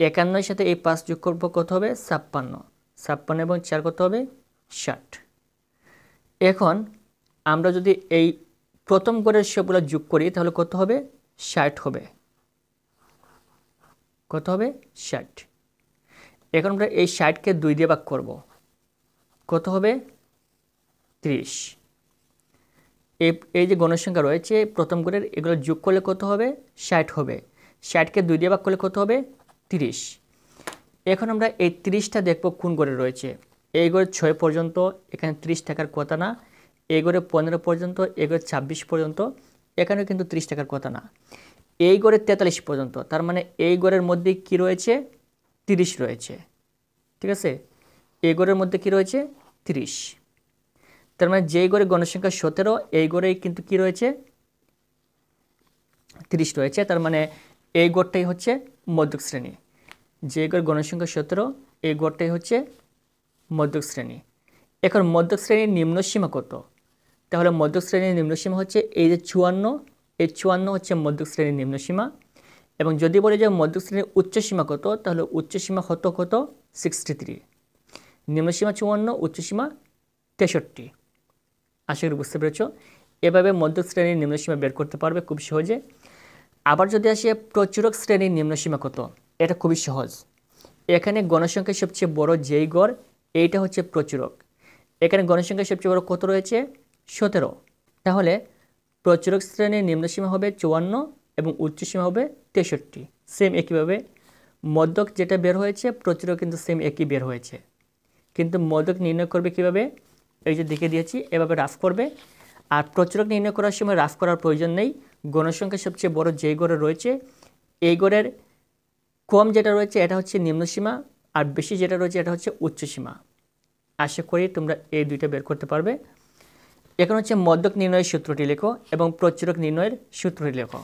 51-এর সাথে এই 5 যোগ করব, কত হবে 56। 56 এবং 4 কত হবে 60। এখন আমরা যদি এই প্রথম গড়ের সবগুলো যোগ করি তাহলে কত হবে 60 হবে, কত হবে 60। এখন আমরা এই 60-কে 2 দিয়ে ভাগ করব, কত হবে 30। এই যে গণসংখ্যা রয়েছে প্রথম গড়ের, এগুলো যোগ করলে কত হবে 60 হবে। 60-কে 2 দিয়ে ভাগ করলে কত হবে 30। এখন আমরা এই 30টা দেখব কোন গড়ে রয়েছে। এই গড়ে 6 পর্যন্ত, এখানে 30 টাকার কথা না। এই গড়ে 15 পর্যন্ত, এই গড়ে 26 পর্যন্ত, এখানেও কিন্তু 30 টাকার কথা না। এই গড়ে 43 পর্যন্ত, তার মানে এই গড়ের মধ্যে কি রয়েছে 30 রয়েছে, ঠিক আছে। এই গড়ের মধ্যে কি রয়েছে 30, তার মানে যেই গড়ে গণসংখ্যা 17 এই গড়েই কিন্তু কি রয়েছে 30 রয়েছে, তার মানে এই গড়টাই হচ্ছে মধ্যক শ্রেণী। যে গড় গণসংখ্যা 17 এই গড়টাই হচ্ছে মধ্যক শ্রেণী। এখন মধ্যক শ্রেণীর নিম্নসীমা কত, তাহলে মধ্যক শ্রেণীর নিম্নসীমা হচ্ছে এই যে 54, এই 54 হচ্ছে মধ্যক শ্রেণীর নিম্নসীমা। এবং যদি বলে যে মধ্যক শ্রেণীর উচ্চসীমা কত, তাহলে উচ্চসীমা কত 63। নিম্নসীমা 54, উচ্চসীমা 63। আশা করি বুঝতে পেরেছ। এভাবে মধ্যক শ্রেণীর নিম্নসীমা বের করতে পারবে খুব সহজে। আবার যদি আসে প্রচুরক শ্রেণীর নিম্নসীমা কত, এটা খুবই সহজ। এখানে গণসংখ্যার সবচেয়ে বড় যেই গড়, এইটা হচ্ছে প্রচুরক। এখানে গণসংখ্যার সবচেয়ে বড় কত রয়েছে 17, তাহলে প্রচুরক শ্রেণীর নিম্নসীমা হবে 54 এবং উচ্চসীমা হবে 63। সেম একইভাবে মধ্যক যেটা বের হয়েছে প্রচুরক কিন্তু সেম একই বের হয়েছে। কিন্তু মধ্যক নির্ণয় করবে কিভাবে, এই যে দেখে দিয়েছি, এভাবে রাফ করবে। আর প্রচুরক নির্ণয় করার সময় রাফ করার প্রয়োজন নেই। গণসংখ্যা সবচেয়ে বড় যেই গড়ে রয়েছে এই গড়ের কম যেটা রয়েছে এটা হচ্ছে নিম্নসীমা, আর বেশি যেটা রয়েছে এটা হচ্ছে উচ্চসীমা। আশা করি তোমরা এই দুইটা বের করতে পারবে। এখন হচ্ছে মধ্যক নির্ণয়ের সূত্রটি লেখো এবং প্রচুরক নির্ণয়ের সূত্রটি লেখো।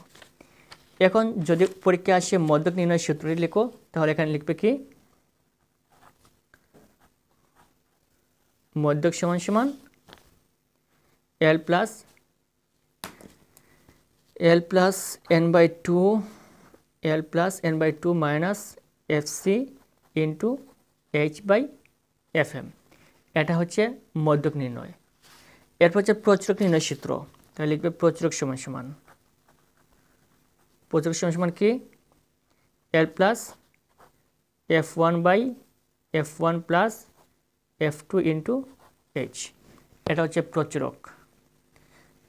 এখন যদি পরীক্ষা আসে মধ্যক নির্ণয়ের সূত্রটি লেখো, তাহলে এখানে লিখবে কি মধ্যক সমান সমান L plus n by 2 minus fc into h by fm, এটা হচ্ছে মধ্যক নির্ণয়। এরপর হচ্ছে প্রচুরক নির্ণয় সূত্র, তাহলে লিখবে প্রচুরক সমান সমান কি L plus f1 by f1 plus f2 into h, এটা হচ্ছে প্রচুরক।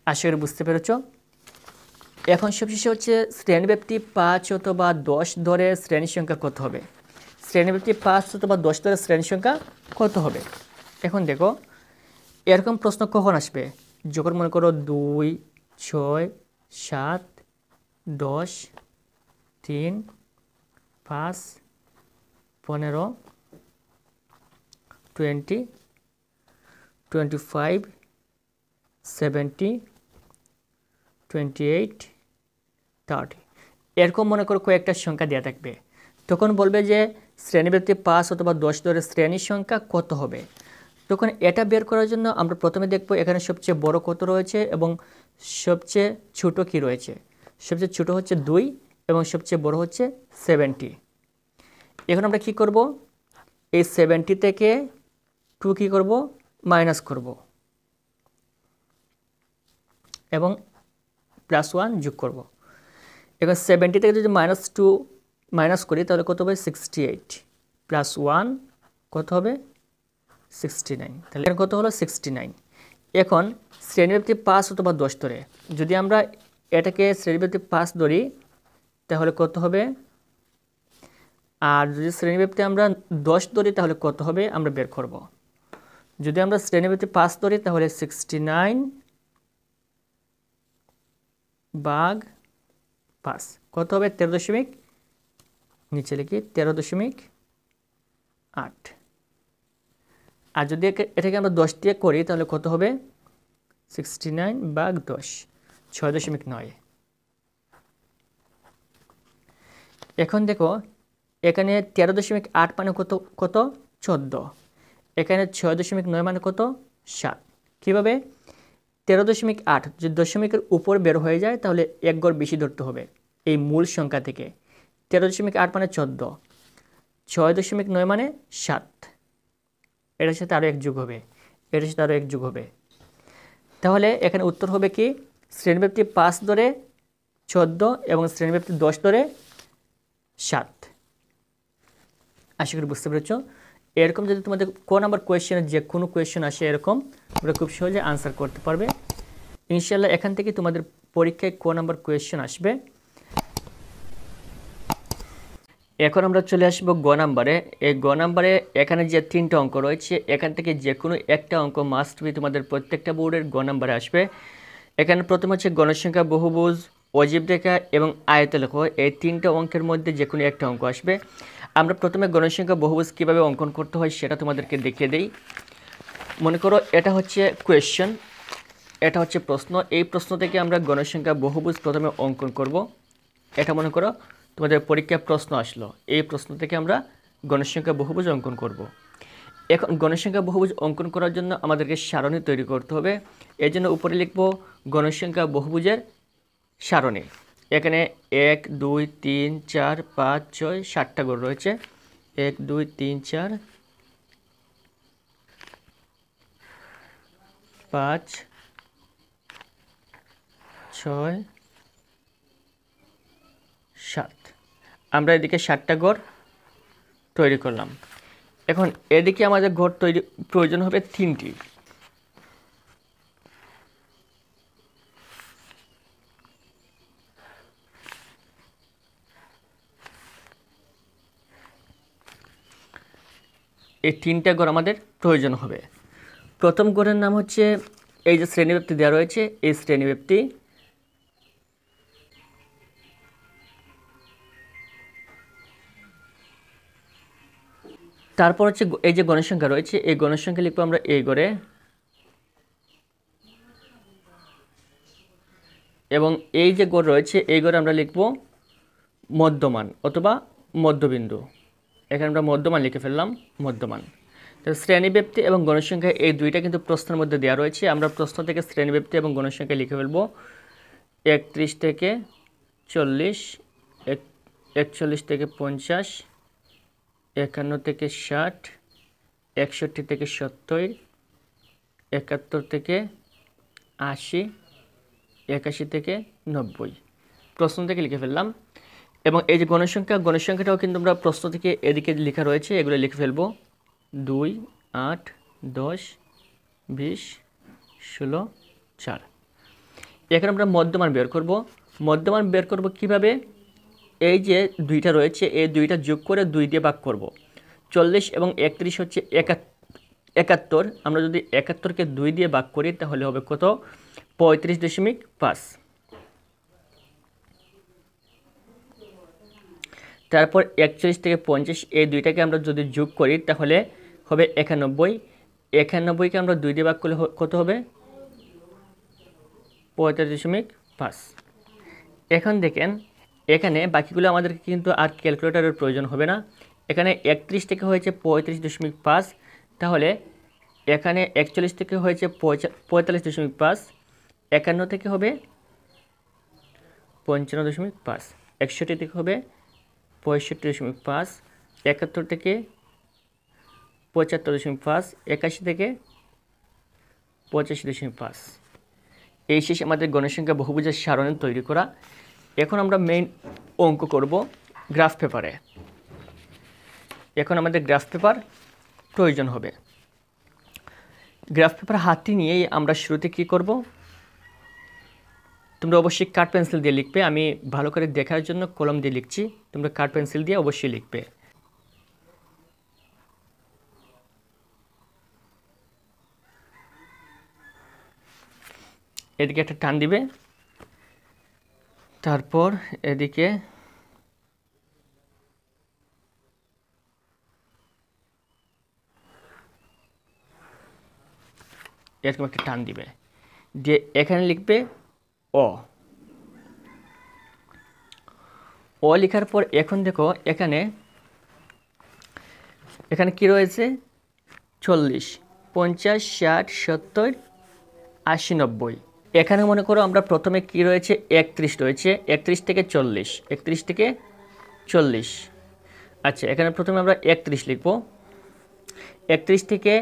আশা করি বুঝতে পেরেছ। এখন সবশেষে হচ্ছে শ্রেণীব্যাপ্তি 5 অথবা 10 ধরে শ্রেণী সংখ্যা কত হবে। শ্রেণীব্যাপ্তি 5 অথবা 10 ধরে শ্রেণী সংখ্যা কত হবে। এখন দেখো এরকম প্রশ্ন কখন আসবে, যখন মনে করো 2, 6, 7, 10, 3, 5, 15, 20, 25, 70, 28, 30, এরকম মনে করো কয়েকটা সংখ্যা দেওয়া থাকবে। তখন বলবে যে শ্রেণীব্যাপ্তি 5 অথবা 10 ধরে শ্রেণীর সংখ্যা কত হবে। তখন এটা বের করার জন্য আমরা প্রথমে দেখব এখানে সবচেয়ে বড় কত রয়েছে এবং সবচেয়ে ছোট কি রয়েছে। সবচেয়ে ছোট হচ্ছে 2 এবং সবচেয়ে বড় হচ্ছে 70। এখন আমরা কি করব, এই 70 থেকে 2 কি করব, মাইনাস করব এবং +1 যোগ করব। এখন 70 থেকে যদি -2 মাইনাস করি তাহলে কত হবে, 68 +1 কত হবে, 69। তাহলে এখানে কত হলো, 69। এখন শ্রেণীব্যাপ্তি 5 অথবা 10 ধরে যদি আমরা এটাকে শ্রেণীব্যাপ্তি 5 ধরি তাহলে কত হবে, আর যদি শ্রেণীব্যাপ্তি আমরা 10 ধরি তাহলে কত হবে আমরা বের করব। যদি আমরা শ্রেণীব্যাপ্তি 5 ধরি তাহলে 69 ভাগ 5 কত হবে, 13 নিচে লিখি 13.8। আর যদি এটাকে আমরা 10 দিয়ে করি তাহলে কত হবে, 69 ভাগ 10 6.9। এখন দেখো এখানে 13.8 মানে কত, 14। এখানে 6.9 মানে কত, 7। কীভাবে, 13.8 যদি দশমিকের উপর বের হয়ে যায় তাহলে এক ঘর বেশি ধরতে হবে এই মূল সংখ্যা থেকে। 13.8 মানে 14, 6.9 মানে 7, এটার সাথে আরও 1 যোগ হবে, এটার সাথে আরও 1 যোগ হবে। তাহলে এখানে উত্তর হবে কি, শ্রেণীব্যাপ্তি 5 ধরে 14 এবং শ্রেণীব্যাপ্তি 10 ধরে 7। আশা করি বুঝতে পেরেছ। এরকম যদি তোমাদের কোন নাম্বার কোয়েশ্চেনে যে কোনো কোয়েশ্চেন আসে এরকম তোমরা খুব সহজে আনসার করতে পারবে ইনশাআল্লাহ। এখান থেকে তোমাদের পরীক্ষায় কোন নাম্বার কোয়েশ্চেন আসবে। এখন আমরা চলে আসবো গ নাম্বারে। এই গ নাম্বারে এখানে যে 3টা অঙ্ক রয়েছে এখান থেকে যে কোনো একটা অঙ্ক মাস্ট বি তোমাদের প্রত্যেকটা বোর্ডের গ নাম্বারে আসবে। এখানে প্রথম হচ্ছে গণসংখ্যা, বহুভুজ, অজীব রেখা এবং আয়তলেখ। এই 3টা অঙ্কের মধ্যে যে কোনো একটা অঙ্ক আসবে। আমরা প্রথমে গণসংখ্যা, বহুভুজ কীভাবে অঙ্কন করতে হয় সেটা তোমাদেরকে দেখিয়ে দিই। মনে করো এটা হচ্ছে কোয়েশ্চেন, এটা হচ্ছে প্রশ্ন। এই প্রশ্ন থেকে আমরা গণসংখ্যা, বহুভুজ প্রথমে অঙ্কন করব। এটা মনে করো তোমাদের পরীক্ষায় প্রশ্ন আসলো, এই প্রশ্ন থেকে আমরা গণসংখ্যা, বহুভুজ অঙ্কন করব। এখন গণসংখ্যা, বহুভুজ অঙ্কন করার জন্য আমাদেরকে সারণী তৈরি করতে হবে। এর জন্য উপরে লিখব গণসংখ্যা, বহুভুজের সারণী। এখানে 1 2 3 4 5 6 7টা ঘর রয়েছে। 1 2 3 4 5 6 7। আমরা এদিকে 7টা ঘর তৈরি করলাম। এখন এদিকে আমাদের ঘর তৈরি প্রয়োজন হবে 3টি। এই 3টা ঘর আমাদের প্রয়োজন হবে। প্রথম ঘরের নাম হচ্ছে এই যে শ্রেণীব্যাপ্তি দেওয়া রয়েছে, এই শ্রেণীব্যাপ্তি। তারপর হচ্ছে এই যে গণসংখ্যা রয়েছে, এই গণসংখ্যা লিখবো আমরা এই ঘরে, এবং এই যে গড় রয়েছে এই ঘরে আমরা লিখব মধ্যমান অথবা মধ্যবিন্দু। এখানে আমরা মধ্যমান লিখে ফেললাম, মধ্যমান। তো শ্রেণীব্যাপ্তি এবং গণসংখ্যা এই দুইটা কিন্তু প্রশ্নের মধ্যে দেওয়া রয়েছে। আমরা প্রশ্ন থেকে শ্রেণীব্যাপ্তি এবং গণসংখ্যা লিখে ফেলব। 31 থেকে 40, 41 থেকে 50, 51 থেকে 60, 61 থেকে 70, 71 থেকে 80, 81 থেকে 90 প্রশ্ন থেকে লিখে ফেললাম। এবং এই যে গণসংখ্যাটাও কিন্তু আমরা প্রশ্ন থেকে এদিকে লেখা রয়েছে, এগুলো লিখে ফেলব। 2 8 10 20 16 4। এখন আমরা মধ্যমান বের করব। মধ্যমান বের করব কিভাবে, এই যে দুইটা রয়েছে এই দুইটা যোগ করে 2 দিয়ে ভাগ করব। 40 এবং 31 হচ্ছে 71। আমরা যদি 71কে 2 দিয়ে ভাগ করি তাহলে হবে কত, 35.5। তারপর 41 থেকে 50 এই দুইটাকে আমরা যদি যোগ করি তাহলে হবে 91। 91কে আমরা 2 দিয়ে ভাগ করলে কত হবে, 45.5। এখন দেখেন এখানে বাকিগুলো আমাদেরকে কিন্তু আর ক্যালকুলেটরের প্রয়োজন হবে না। এখানে 31 থেকে হয়েছে 35.5, তাহলে এখানে 41 থেকে হয়েছে 45.5, 51 থেকে হবে 55.5, 61 থেকে হবে 65.5, 71 থেকে 75.5, 81 থেকে 85.5। এই শেষ আমাদের গণসংখ্যা বহুভুজের সারণী তৈরি করা। এখন আমরা মেইন অঙ্ক করব গ্রাফ পেপারে। এখন আমাদের গ্রাফ পেপার প্রয়োজন হবে। গ্রাফ পেপার হাতে নিয়েই আমরা শুরুতে কি করব, তোমরা অবশ্যই কাঠ পেন্সিল দিয়ে লিখবে। আমি ভালো করে দেখার জন্য কলম দিয়ে লিখছি, তোমরা কাঠ পেন্সিল দিয়ে অবশ্যই লিখবে। এদিকে একটা টান দিবে, তারপর এদিকে এরকম একটা টান দিবে, দিয়ে এখানে লিখবে অ। অ লেখার পর এখন দেখো এখানে কি রয়েছে, 40, 50, 60, 70, 80, 90। এখানে মনে করো আমরা প্রথমে কি রয়েছে, 31 রয়েছে, 31 থেকে 40, 31 থেকে 40। আচ্ছা, এখানে প্রথমে আমরা 31 লিখব। 31 থেকে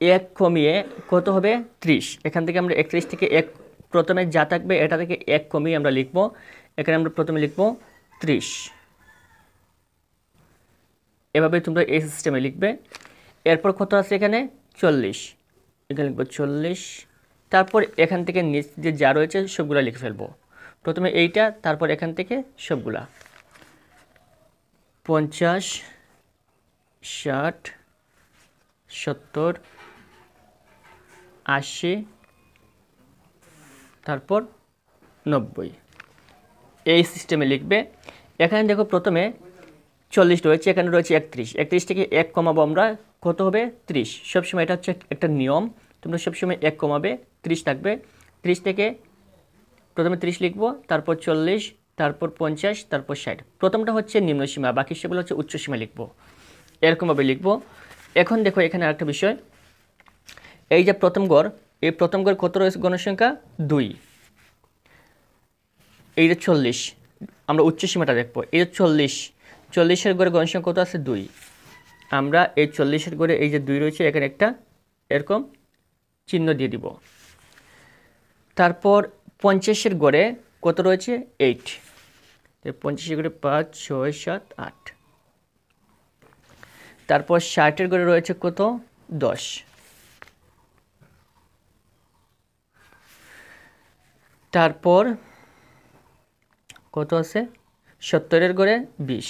1 কমিয়ে কত হবে, 30। এখান থেকে আমরা 31 থেকে 1 প্রথমে যা থাকবে এটা থেকে 1 কমিয়ে আমরা লিখব। এখানে আমরা প্রথমে লিখব 30। এভাবে তোমরা এই সিস্টেমে লিখবে। এরপর কত আছে এখানে, 40, এখানে লিখব 40। তারপর এখান থেকে নিচ দিয়ে যা রয়েছে সবগুলা লিখে ফেলবো। প্রথমে এইটা, তারপর এখান থেকে সবগুলা, 50, 60, 70, 80, তারপর 90। এই সিস্টেমে লিখবে। এখানে দেখো প্রথমে 40 রয়েছে, এখানে রয়েছে 31। 31 থেকে 1 কমাবো আমরা, কত হবে, 30। সবসময় এটা হচ্ছে একটা নিয়ম, তোমরা সবসময় 1 কমাবে, 30 থাকবে। 30 থেকে প্রথমে 30 লিখবো, তারপর 40, তারপর 50, তারপর 60। প্রথমটা হচ্ছে নিম্নসীমা, বাকি সেগুলো হচ্ছে উচ্চসীমা লিখবো, এরকমভাবে লিখবো। এখন দেখো এখানে আরেকটা বিষয়, এই যে প্রথম গড়, এই প্রথম গড় কত রয়েছে গণসংখ্যা, 2। এই যে 40, আমরা উচ্চসীমাটা দেখবো। এই যে 40-এর গড়ে গণসংখ্যা কত আছে, 2। আমরা এই 40-এর গড়ে এই যে 2 রয়েছে, এখানে একটা এরকম চিহ্ন দিয়ে দিব। তারপর 50-এর গড়ে কত রয়েছে, 8। 50-এর গড়ে 5, 6, 7, 8। তারপর 60-এর গড়ে রয়েছে কত, 10। তারপর কত আছে, 70-এর গড়ে 20,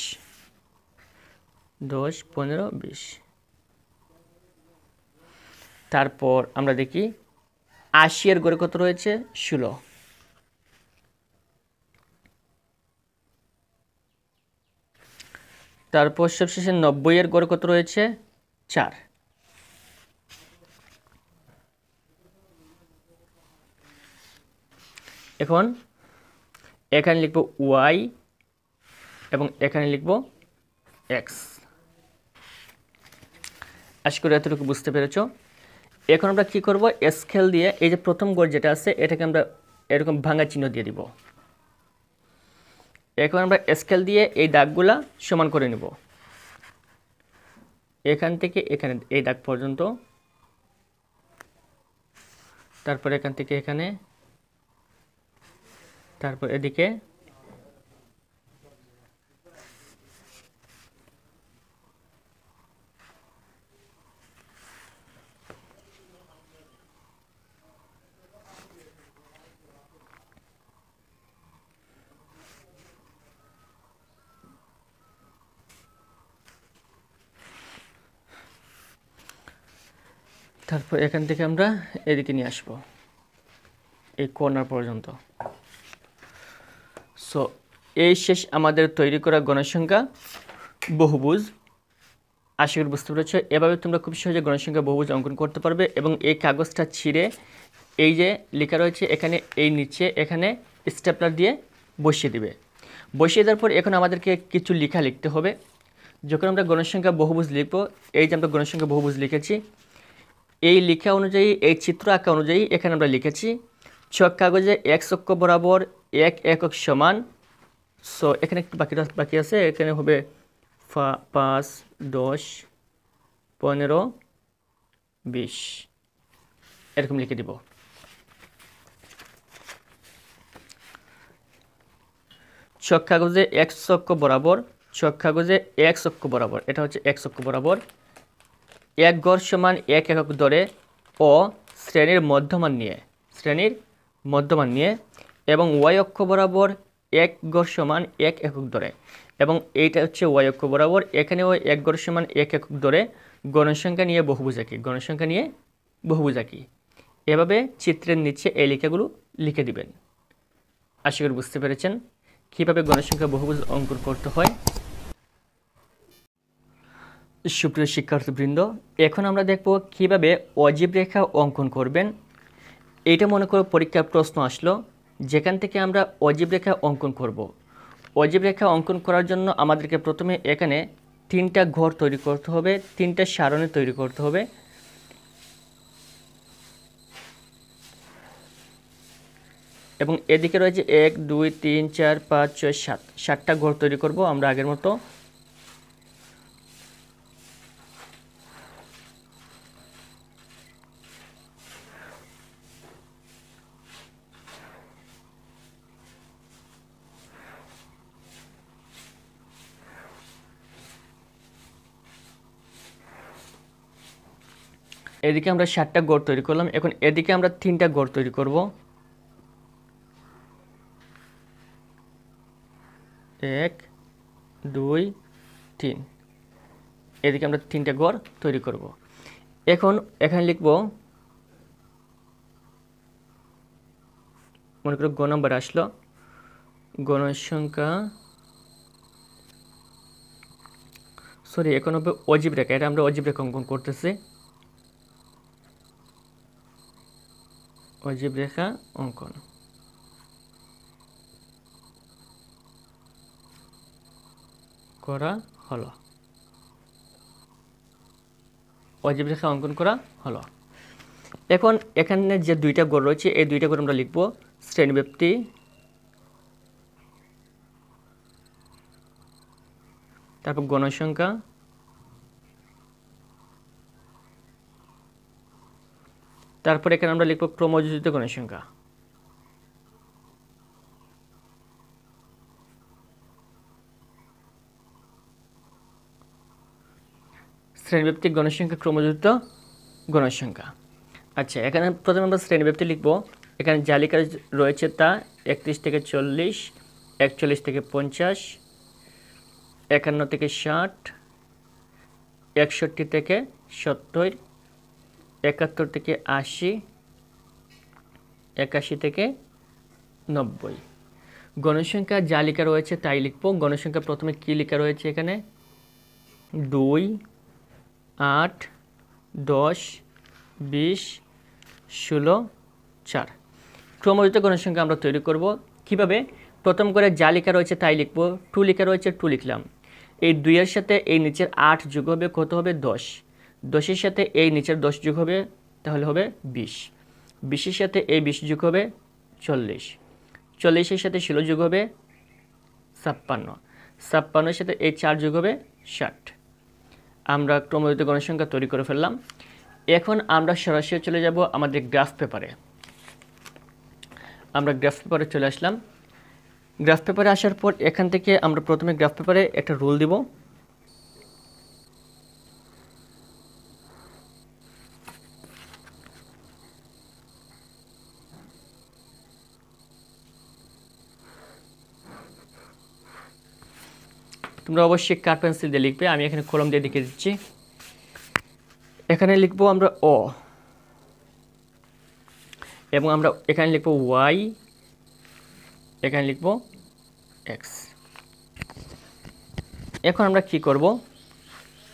10, 15, 20। তারপর আমরা দেখি 80-এর গড়ে কত রয়েছে, 16। তারপর সবশেষে 90-এর গড়ে কত রয়েছে, 4। এখন এখানে লিখব y এবং এখানে লিখব x। আশা করি এতটুকু বুঝতে পেরেছ। এখন আমরা কি করব, স্কেল দিয়ে এই যে প্রথম গড় যেটা আছে এটাকে আমরা এরকম ভাঙা চিহ্ন দিয়ে দিব। এখন আমরা স্কেল দিয়ে এই দাগগুলা সমান করে নেব, এখান থেকে এখানে এই দাগ পর্যন্ত, তারপর এখান থেকে এখানে, তারপর এদিকে, তারপর এখান থেকে আমরা এদিকে নিয়ে আসব এই কর্নার পর্যন্ত। সো এই শেষ আমাদের তৈরি করা গণসংখ্যা বহুভুজ। আশা করি বুঝতে পেরেছ। এভাবে তোমরা খুব সহজে গণসংখ্যা বহুভুজ অঙ্কন করতে পারবে এবং এই কাগজটা ছিঁড়ে এই যে লেখা রয়েছে এখানে এই নিচে এখানে স্টেপলার দিয়ে বসিয়ে দিবে। বসিয়ে দেওয়ার পর এখন আমাদেরকে কিছু লেখা লিখতে হবে। যখন আমরা গণসংখ্যা বহুভুজ লিখব, এই যে আমরা গণসংখ্যা বহুভুজ লিখেছি, এই লেখা অনুযায়ী, এই চিত্র আঁকা অনুযায়ী এখানে আমরা লিখেছি ছক কাগজে এক অক্ষ বরাবর 1 একক সমান। সো এখানে একটু বাকি আছে, এখানে হবে 5, 10, 15, 20 এরকম লিখে দিব। ছক কাগজে এক অক্ষ বরাবর, ছক কাগজে এক অক্ষ বরাবর, এটা হচ্ছে এক অক্ষ বরাবর 1 গড় সমান 1 একক ধরে ও শ্রেণীর মধ্যমান নিয়ে এবং ওয়াই অক্ষ বরাবর 1 গড় সমান 1 একক ধরে, এবং এইটা হচ্ছে ওয়াই অক্ষ বরাবর, এখানেও 1 গড় সমান 1 একক ধরে গণসংখ্যা নিয়ে বহুভুজাকি। এভাবে চিত্রের নিচে এই লেখাগুলো লিখে দিবেন। আশা করি বুঝতে পেরেছেন কীভাবে গণসংখ্যা বহুভুজ অঙ্কন করতে হয়। সুপ্রিয় শিক্ষার্থীবৃন্দ, এখন আমরা দেখব কিভাবে অজীব রেখা অঙ্কন করবেন। এইটা মনে করো পরীক্ষার প্রশ্ন আসলো, যেখান থেকে আমরা অজীব রেখা অঙ্কন করব। অজীব রেখা অঙ্কন করার জন্য আমাদেরকে প্রথমে এখানে 3টা ঘর তৈরি করতে হবে, 3টা সারণী তৈরি করতে হবে। এবং এদিকে রয়েছে 1, 2, 3, 4, 5, 6, 7, 7টা ঘর তৈরি করব আমরা আগের মতো। এদিকে আমরা 7টা ঘর তৈরি করলাম, এখন এদিকে আমরা 3টা ঘর তৈরি করব। 1, 2, 3, এদিকে আমরা 3টা ঘর তৈরি করব। এখন এখানে লিখব, মনে করো গ নম্বর আসলো, গণসংখ্যা, সরি এখন হবে অজীব রেখা, এটা আমরা অজীব রেখা অঙ্কন করতেছি। অজীব রেখা অঙ্কন করা হলো, অজীব রেখা অঙ্কন করা হলো। এখন এখানে যে 2টা ঘর রয়েছে, এই 2টা ঘর আমরা লিখব শ্রেণীব্যাপ্তি, তারপর গণসংখ্যা, তারপর এখানে আমরা লিখব ক্রমযোজিত গণসংখ্যা। শ্রেণীব্যাপ্তিক গণসংখ্যা, ক্রমযোজিত গণসংখ্যা। আচ্ছা, এখানে প্রথমে আমরা শ্রেণীব্যাপ্তি লিখব। এখানে যা লেখা রয়েছে তা 31 থেকে 40, 41 থেকে 50, 51 থেকে 60, 61 থেকে 70, 71 থেকে 80, 81 থেকে 90। গণসংখ্যা যা লেখা রয়েছে তাই লিখব। গণসংখ্যা প্রথমে কি লেখা রয়েছে এখানে? 2, 8, 10, 20, 16, 4। ক্রমযোজিত গণসংখ্যা আমরা তৈরি করব কিভাবে? প্রথম করে যা লেখা রয়েছে তাই লিখব। 2 লেখা রয়েছে 2 লিখলাম। এই 2 এর সাথে এই নিচের 8 যোগ হবে, কত হবে? 10। 10 এর সাথে এই নিচের 10 যোগ হবে, তাহলে হবে 20। 20 এর সাথে এই 20 যোগ হবে 40। 40 এর সাথে 16 যোগ হবে 56। 56 এর সাথে এই 4 যোগ হবে 60। আমরা ক্রমযোজিত গণসংখ্যা তৈরি করে ফেললাম। এখন আমরা সরাসরি চলে যাব আমাদের গ্রাফ পেপারে। আমরা গ্রাফ পেপারে চলে আসলাম। গ্রাফ পেপারে আসার পর এখান থেকে আমরা প্রথমে গ্রাফ পেপারে একটা রুল দিব। তোমরা অবশ্যই কাঠ পেন্সিল দিয়ে লিখবে, আমি এখানে কলম দিয়ে লিখে দিচ্ছি। এখানে লিখব আমরা অ, এবং আমরা এখানে লিখব ওয়াই, এখানে লিখব এক্স। এখন আমরা কি করব?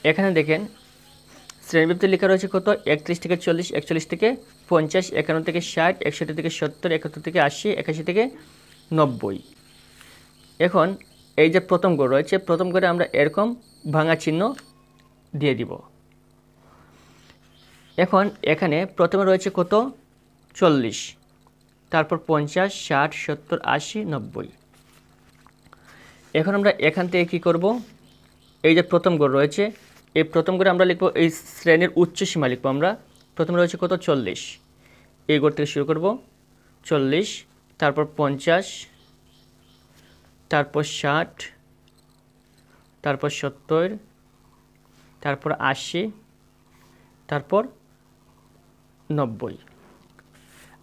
এখানে দেখেন শ্রেণীবৃত্তি লেখা রয়েছে কত? 31 থেকে 40, 41 থেকে 50, 51 থেকে 60, 61 থেকে 70, 71 থেকে 80, 81 থেকে 90। এখন এই যে প্রথম ঘর রয়েছে, প্রথম ঘরে আমরা এরকম ভাঙা চিহ্ন দিয়ে দিব। এখন এখানে প্রথমে রয়েছে কত 40, তারপর 50, 60, 70, 80, 90। এখন আমরা এখান থেকে কী করব, এই যে প্রথম ঘর রয়েছে, এই প্রথম ঘরে আমরা লিখব এই শ্রেণীর উচ্চ সীমা লিখব আমরা। প্রথমে রয়েছে কত 40, এই ঘর থেকে শুরু করব 40, তারপর 50, তারপর 60, তারপর 70, তারপর 80, তারপর 90।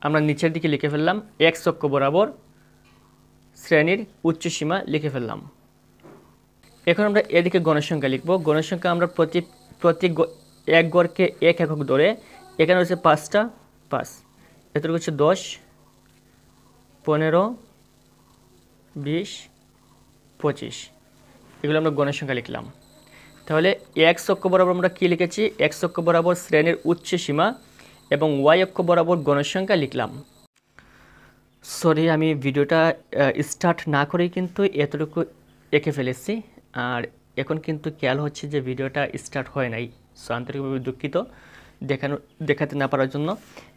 আমরা নিচের দিকে লিখে ফেললাম এক অক্ষ বরাবর শ্রেণীর উচ্চ সীমা লিখে ফেললাম। এখন আমরা এদিকে গণসংখ্যা লিখব। গণসংখ্যা আমরা প্রতি এক গড়কে এক একক ধরে, এখানে হচ্ছে 5টা 5, এতটুকু হচ্ছে 10, 15, 20, 25, এগুলো আমরা গণসংখ্যা লিখলাম। তাহলে এক্স অক্ষ বরাবর আমরা কী লিখেছি, এক্স অক্ষ বরাবর শ্রেণীর উচ্চ সীমা এবং ওয়াই অক্ষ বরাবর গণসংখ্যা লিখলাম। সরি, আমি ভিডিওটা স্টার্ট না করেই কিন্তু এতটুকু এঁকে ফেলেছি, আর এখন কিন্তু খেয়াল হচ্ছে যে ভিডিওটা স্টার্ট হয় নাই। সো আন্তরিকভাবে দুঃখিত দেখাতে না পারার জন্য।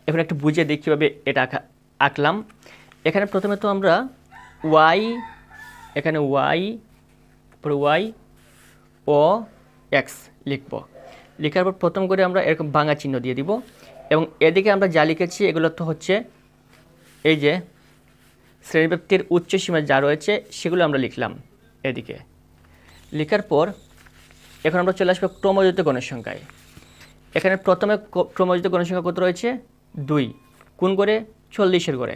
এখন একটু বুঝে দিই কীভাবে এটা আঁকলাম। এখানে প্রথমে তো আমরা ওয়াই, এখানে ওয়াই, পরে ওয়াই ও এক্স লিখব। লেখার পর প্রথম করে আমরা এরকম ভাঙা চিহ্ন দিয়ে দিব, এবং এদিকে আমরা যা লিখেছি এগুলো তো হচ্ছে এই যে শ্রেণীব্যাপ্তির উচ্চ সীমা যা রয়েছে সেগুলো আমরা লিখলাম এদিকে। লেখার পর এখন আমরা চলে আসবো ক্রমযুক্ত গণসংখ্যায়। এখানে প্রথমে ক্রমযুক্ত গণসংখ্যা কত রয়েছে 2, কোন করে 40-এর ঘরে।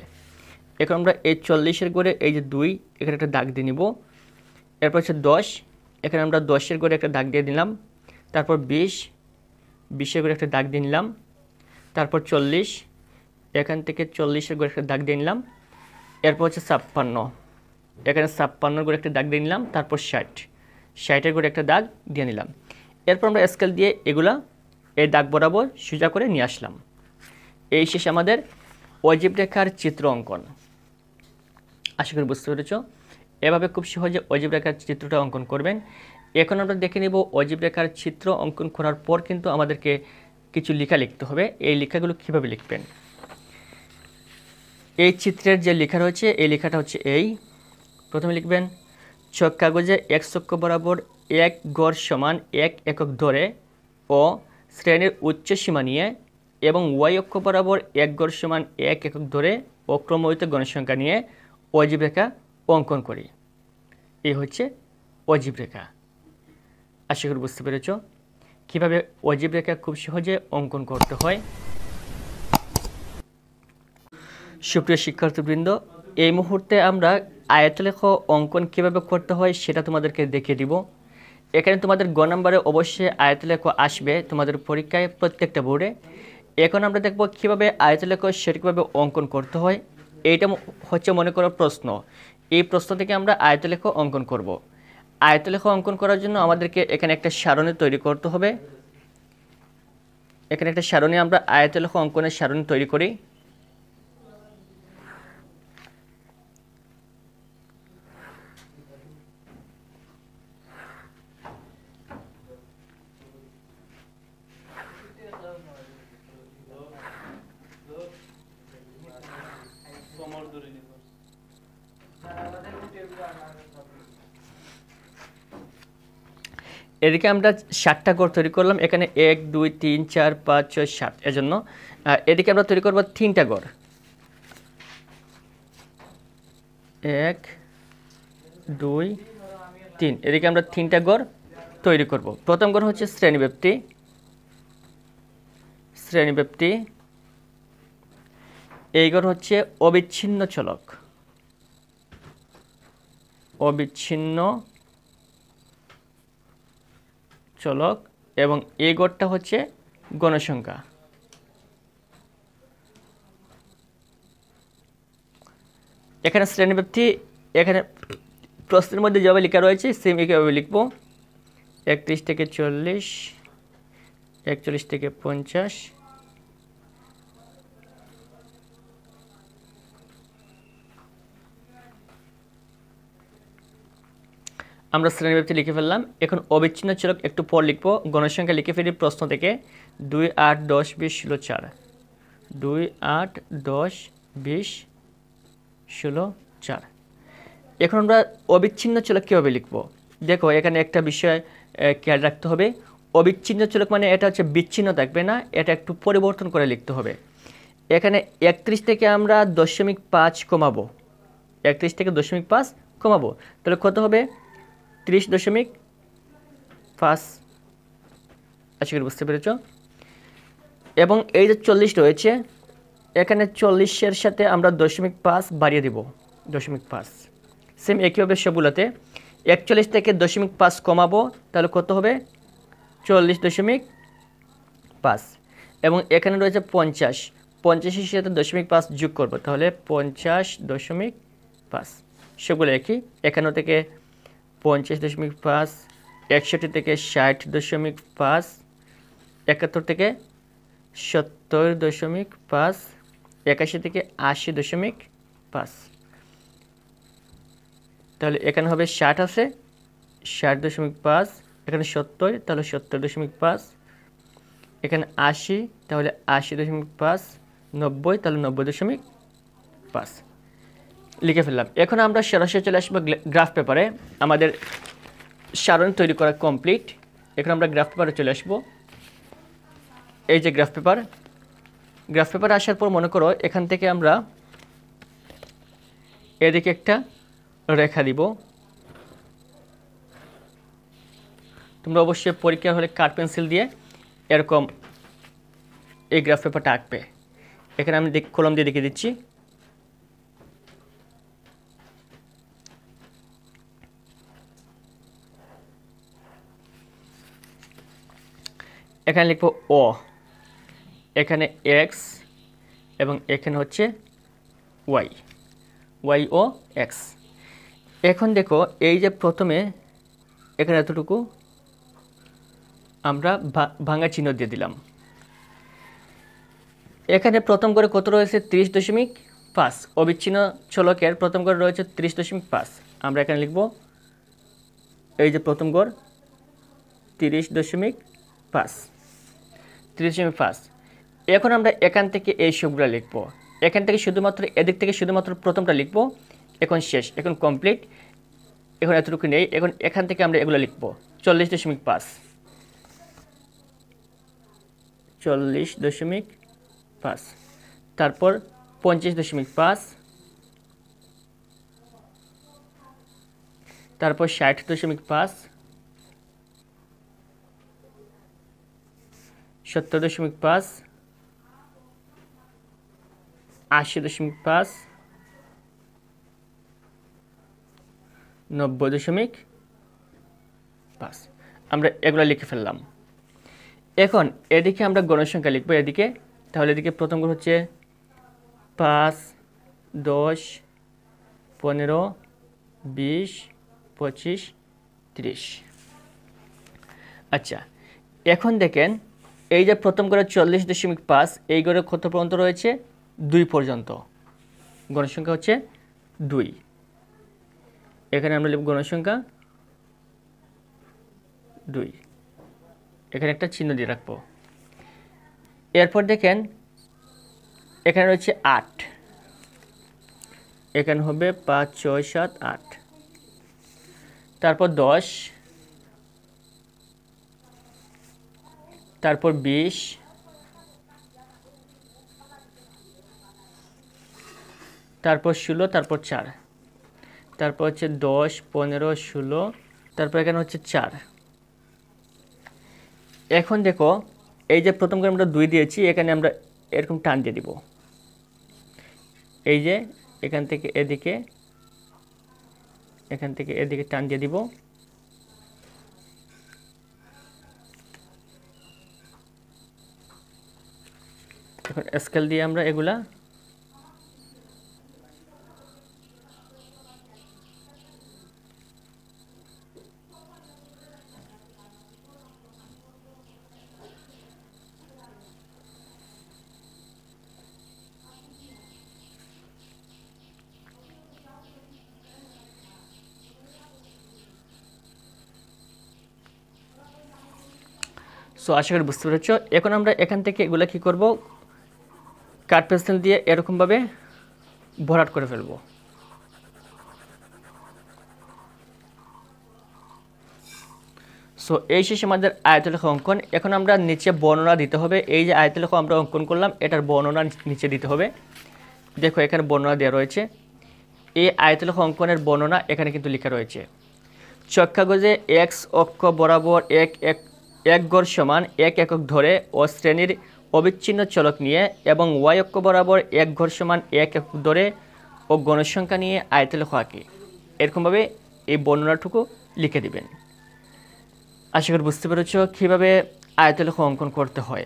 এখন আমরা এই 40-এর ঘরে এই যে 2, এখানে একটা দাগ দিয়ে নিব। এরপর হচ্ছে 10, এখানে আমরা 10-এর ঘরে একটা দাগ দিয়ে দিলাম। তারপর 20, 20-এর ঘরে একটা দাগ দিয়ে নিলাম। তারপর 40, এখান থেকে 40-এর ঘরে একটা দাগ দিয়ে নিলাম। এরপর হচ্ছে 56, এখানে 56-এর ঘরে একটা দাগ দিয়ে নিলাম। তারপর 60, 60-এর ঘরে একটা দাগ দিয়ে নিলাম। এরপর আমরা স্কেল দিয়ে এগুলা এই দাগ বরাবর সোজা করে নিয়ে আসলাম। এই শেষ আমাদের অজীব রেখার চিত্র অঙ্কন। আশা করি বুঝতে পেরেছ। এভাবে খুব সহজে অজীব রেখার চিত্রটা অঙ্কন করবেন। এখন আমরা দেখে নেব অজীব রেখার চিত্র অঙ্কন করার পর কিন্তু আমাদেরকে কিছু লেখা লিখতে হবে। এই লেখাগুলো কীভাবে লিখবেন। এই চিত্রের যে লেখা রয়েছে এই লেখাটা হচ্ছে এই। প্রথমে লিখবেন ছক কাগজে এক অক্ষ বরাবর এক গড় সমান এক একক ধরে ও শ্রেণীর উচ্চ সীমা নিয়ে, এবং ওয়াই অক্ষ বরাবর এক গড় সমান এক একক ধরে ও ক্রমযুক্ত গণসংখ্যা নিয়ে অজীব রেখা অঙ্কন করি। এই হচ্ছে অজীব রেখা। আশা করি বুঝতে পেরেছ কীভাবে অজীব রেখা খুব সহজে অঙ্কন করতে হয়। সুপ্রিয় শিক্ষার্থীবৃন্দ, এই মুহূর্তে আমরা আয়তলেখ অঙ্কন কীভাবে করতে হয় সেটা তোমাদেরকে দেখিয়ে দিব। এখানে তোমাদের গ নম্বরে অবশ্যই আয়তলেখ আসবে তোমাদের পরীক্ষায় প্রত্যেকটা বোর্ডে। এখন আমরা দেখব কীভাবে আয়তলেখ সঠিকভাবে অঙ্কন করতে হয়। এইটা হচ্ছে মনে করো প্রশ্ন। এই প্রশ্ন থেকে আমরা আয়তলেখ অঙ্কন করব। আয়তলেখ অঙ্কন করার জন্য আমাদেরকে এখানে একটা সারণী তৈরি করতে হবে। এখানে একটা সারণী, আমরা আয়তলেখ অঙ্কনের সারণী তৈরি করি। এদিকে আমরা 7টা ঘর তৈরি করলাম। এখানে 1, 2, 3, 4, 5, 6, 7 এজন্য। এদিকে আমরা তৈরি করব 3টা ঘর। 1, 2, 3, এদিকে আমরা 3টা ঘর তৈরি করব। প্রথম ঘর হচ্ছে শ্রেণীব্যাপ্তি। শ্রেণীব্যাপ্তি। এই ঘর হচ্ছে অবিচ্ছিন্ন চলক। অবিচ্ছিন্ন চলক। এবং এই ঘরটা হচ্ছে গণসংখ্যা। এখানে শ্রেণীব্যাপ্তি, এখানে প্রশ্নের মধ্যে যেভাবে লেখা রয়েছে সেম একইভাবে লিখব। 31 থেকে 40, 41 থেকে 50, আমরা শ্রেণীব্যাপ্তি লিখে ফেললাম। এখন অবিচ্ছিন্ন চলক একটু পর লিখব। গণসংখ্যা লিখে ফেলি প্রশ্ন থেকে 2, 8, 10, 20, 16, 4। 2, 8, 10, 20, 16, 4। এখন আমরা অবিচ্ছিন্ন চলক কীভাবে লিখব? দেখো এখানে একটা বিষয় খেয়াল রাখতে হবে। অবিচ্ছিন্ন চলক মানে এটা হচ্ছে বিচ্ছিন্ন থাকবে না, এটা একটু পরিবর্তন করে লিখতে হবে। এখানে 31 থেকে আমরা 0.5 কমাবো, 31 থেকে 0.5 কমাবো, তাহলে কত হবে? 30.5। আশা করি বুঝতে পেরেছ। এবং এই যে 40 রয়েছে, এখানে 40-এর সাথে আমরা 0.5 বাড়িয়ে দেব, 0.5। সেম একইভাবে সবগুলোতে 41 থেকে 0.5 কমাবো, তাহলে কত হবে? 40.5। এবং এখানে রয়েছে 50, 50-এর সাথে 0.5 যোগ করবো, তাহলে 50.5। সেগুলো একই। এখানে থেকে 50.5, 61 থেকে 60.5, 71 থেকে 70.5, 81 থেকে 80.5। তাহলে এখানে হবে 60 আছে, 60.5, এখানে 70, তাহলে 70.5, এখানে 80, তাহলে 80.5, 90, তাহলে 90.5 লিখে ফেললাম। এখন আমরা সরাসরি চলে আসবো গ্রাফ পেপারে। আমাদের সারণী তৈরি করা কমপ্লিট। এখন আমরা গ্রাফ পেপারে চলে আসবো। এই যে গ্রাফ পেপার, গ্রাফ পেপারে আসার পর মনে করো এখান থেকে আমরা এদিকে একটা রেখা দিব। তোমরা অবশ্যই পরীক্ষার হলে কাঠ পেন্সিল দিয়ে এরকম এই গ্রাফ পেপারটা আঁকবে। এখানে আমি কলম দিয়ে দেখিয়ে দিচ্ছি। এখানে লিখবো ও, এখানে এক্স এবং এখানে হচ্ছে ওয়াই, ওয়াই ও এক্স। এখন দেখো এই যে প্রথমে এখানে এতটুকু আমরা ভাঙা চিহ্ন দিয়ে দিলাম। এখানে প্রথম করে কত রয়েছে? 30.5। অবিচ্ছিন্ন চলকের প্রথম গড় রয়েছে 30.5। আমরা এখানে লিখব এই যে প্রথম গড় 30.5, 30.5। এখন আমরা এখান থেকে এই সবগুলো লিখব। এখান থেকে শুধুমাত্র এদিক থেকে শুধুমাত্র প্রথমটা লিখব। এখন শেষ, এখন কমপ্লিট। এখন এতটুকু নেই। এখন এখান থেকে আমরা এগুলো লিখব 40.5, 40.5, তারপর 25.5, তারপর 60.5, 70.5, 80.5, 90.5। আমরা এগুলো লিখে ফেললাম। এখন এদিকে আমরা গণসংখ্যা লিখব এদিকে। তাহলে এদিকে প্রথম গড় হচ্ছে 5, 10, 15, 20, 25, 30। আচ্ছা, এখন দেখেন এই যে প্রথম গড়ে 40.5, এই গড়ে কত পর্যন্ত রয়েছে? 2 পর্যন্ত। গণসংখ্যা হচ্ছে 2। এখানে আমরা লিখব গণসংখ্যা 2। এখানে একটা চিহ্ন দিয়ে রাখবো। এরপর দেখেন এখানে রয়েছে 8, এখানে হবে 5, 6, 7, 8। তারপর 10, তারপর 20, তারপর 16, তারপর 4, তারপর হচ্ছে 10, 15, 16, তারপর এখানে হচ্ছে 4। এখন দেখো এই যে প্রথম করে আমরা 2 দিয়েছি, এখানে আমরা এরকম টান দিয়ে দিব। এই যে এখান থেকে এদিকে, এখান থেকে এদিকে টান দিয়ে দিব। এখন স্কেল দিয়ে আমরা এগুলা সো আশা করি বুঝতে পেরেছ। এখন আমরা এখান থেকে এগুলো কী করব, কাট পেন্সিল দিয়ে এরকমভাবে ভরাট করে ফেলব। সো এই শেষে আমাদের আয়তলেখা অঙ্কন। এখন আমরা নিচে বর্ণনা দিতে হবে। এই যে আয়তলেখা আমরা অঙ্কন করলাম, এটার বর্ণনা নিচে দিতে হবে। দেখো এখানে বর্ণনা দেওয়া রয়েছে। এই আয়তলেখা অঙ্কনের বর্ণনা এখানে কিন্তু লেখা রয়েছে। চক কাগজে এক্স অক্ষ বরাবর এক গড় সমান 1 একক ধরে ও শ্রেণীর অবিচ্ছিন্ন চলক নিয়ে এবং ওয়াই অক্ষ বরাবর 1 ঘর সমান 1 একক ধরে ও গণসংখ্যা নিয়ে আয়তলেখা আঁকি। এরকমভাবে এই বর্ণনাটুকু লিখে দিবেন। আশা করি বুঝতে পেরেছ কীভাবে আয়তলেখা অঙ্কন করতে হয়।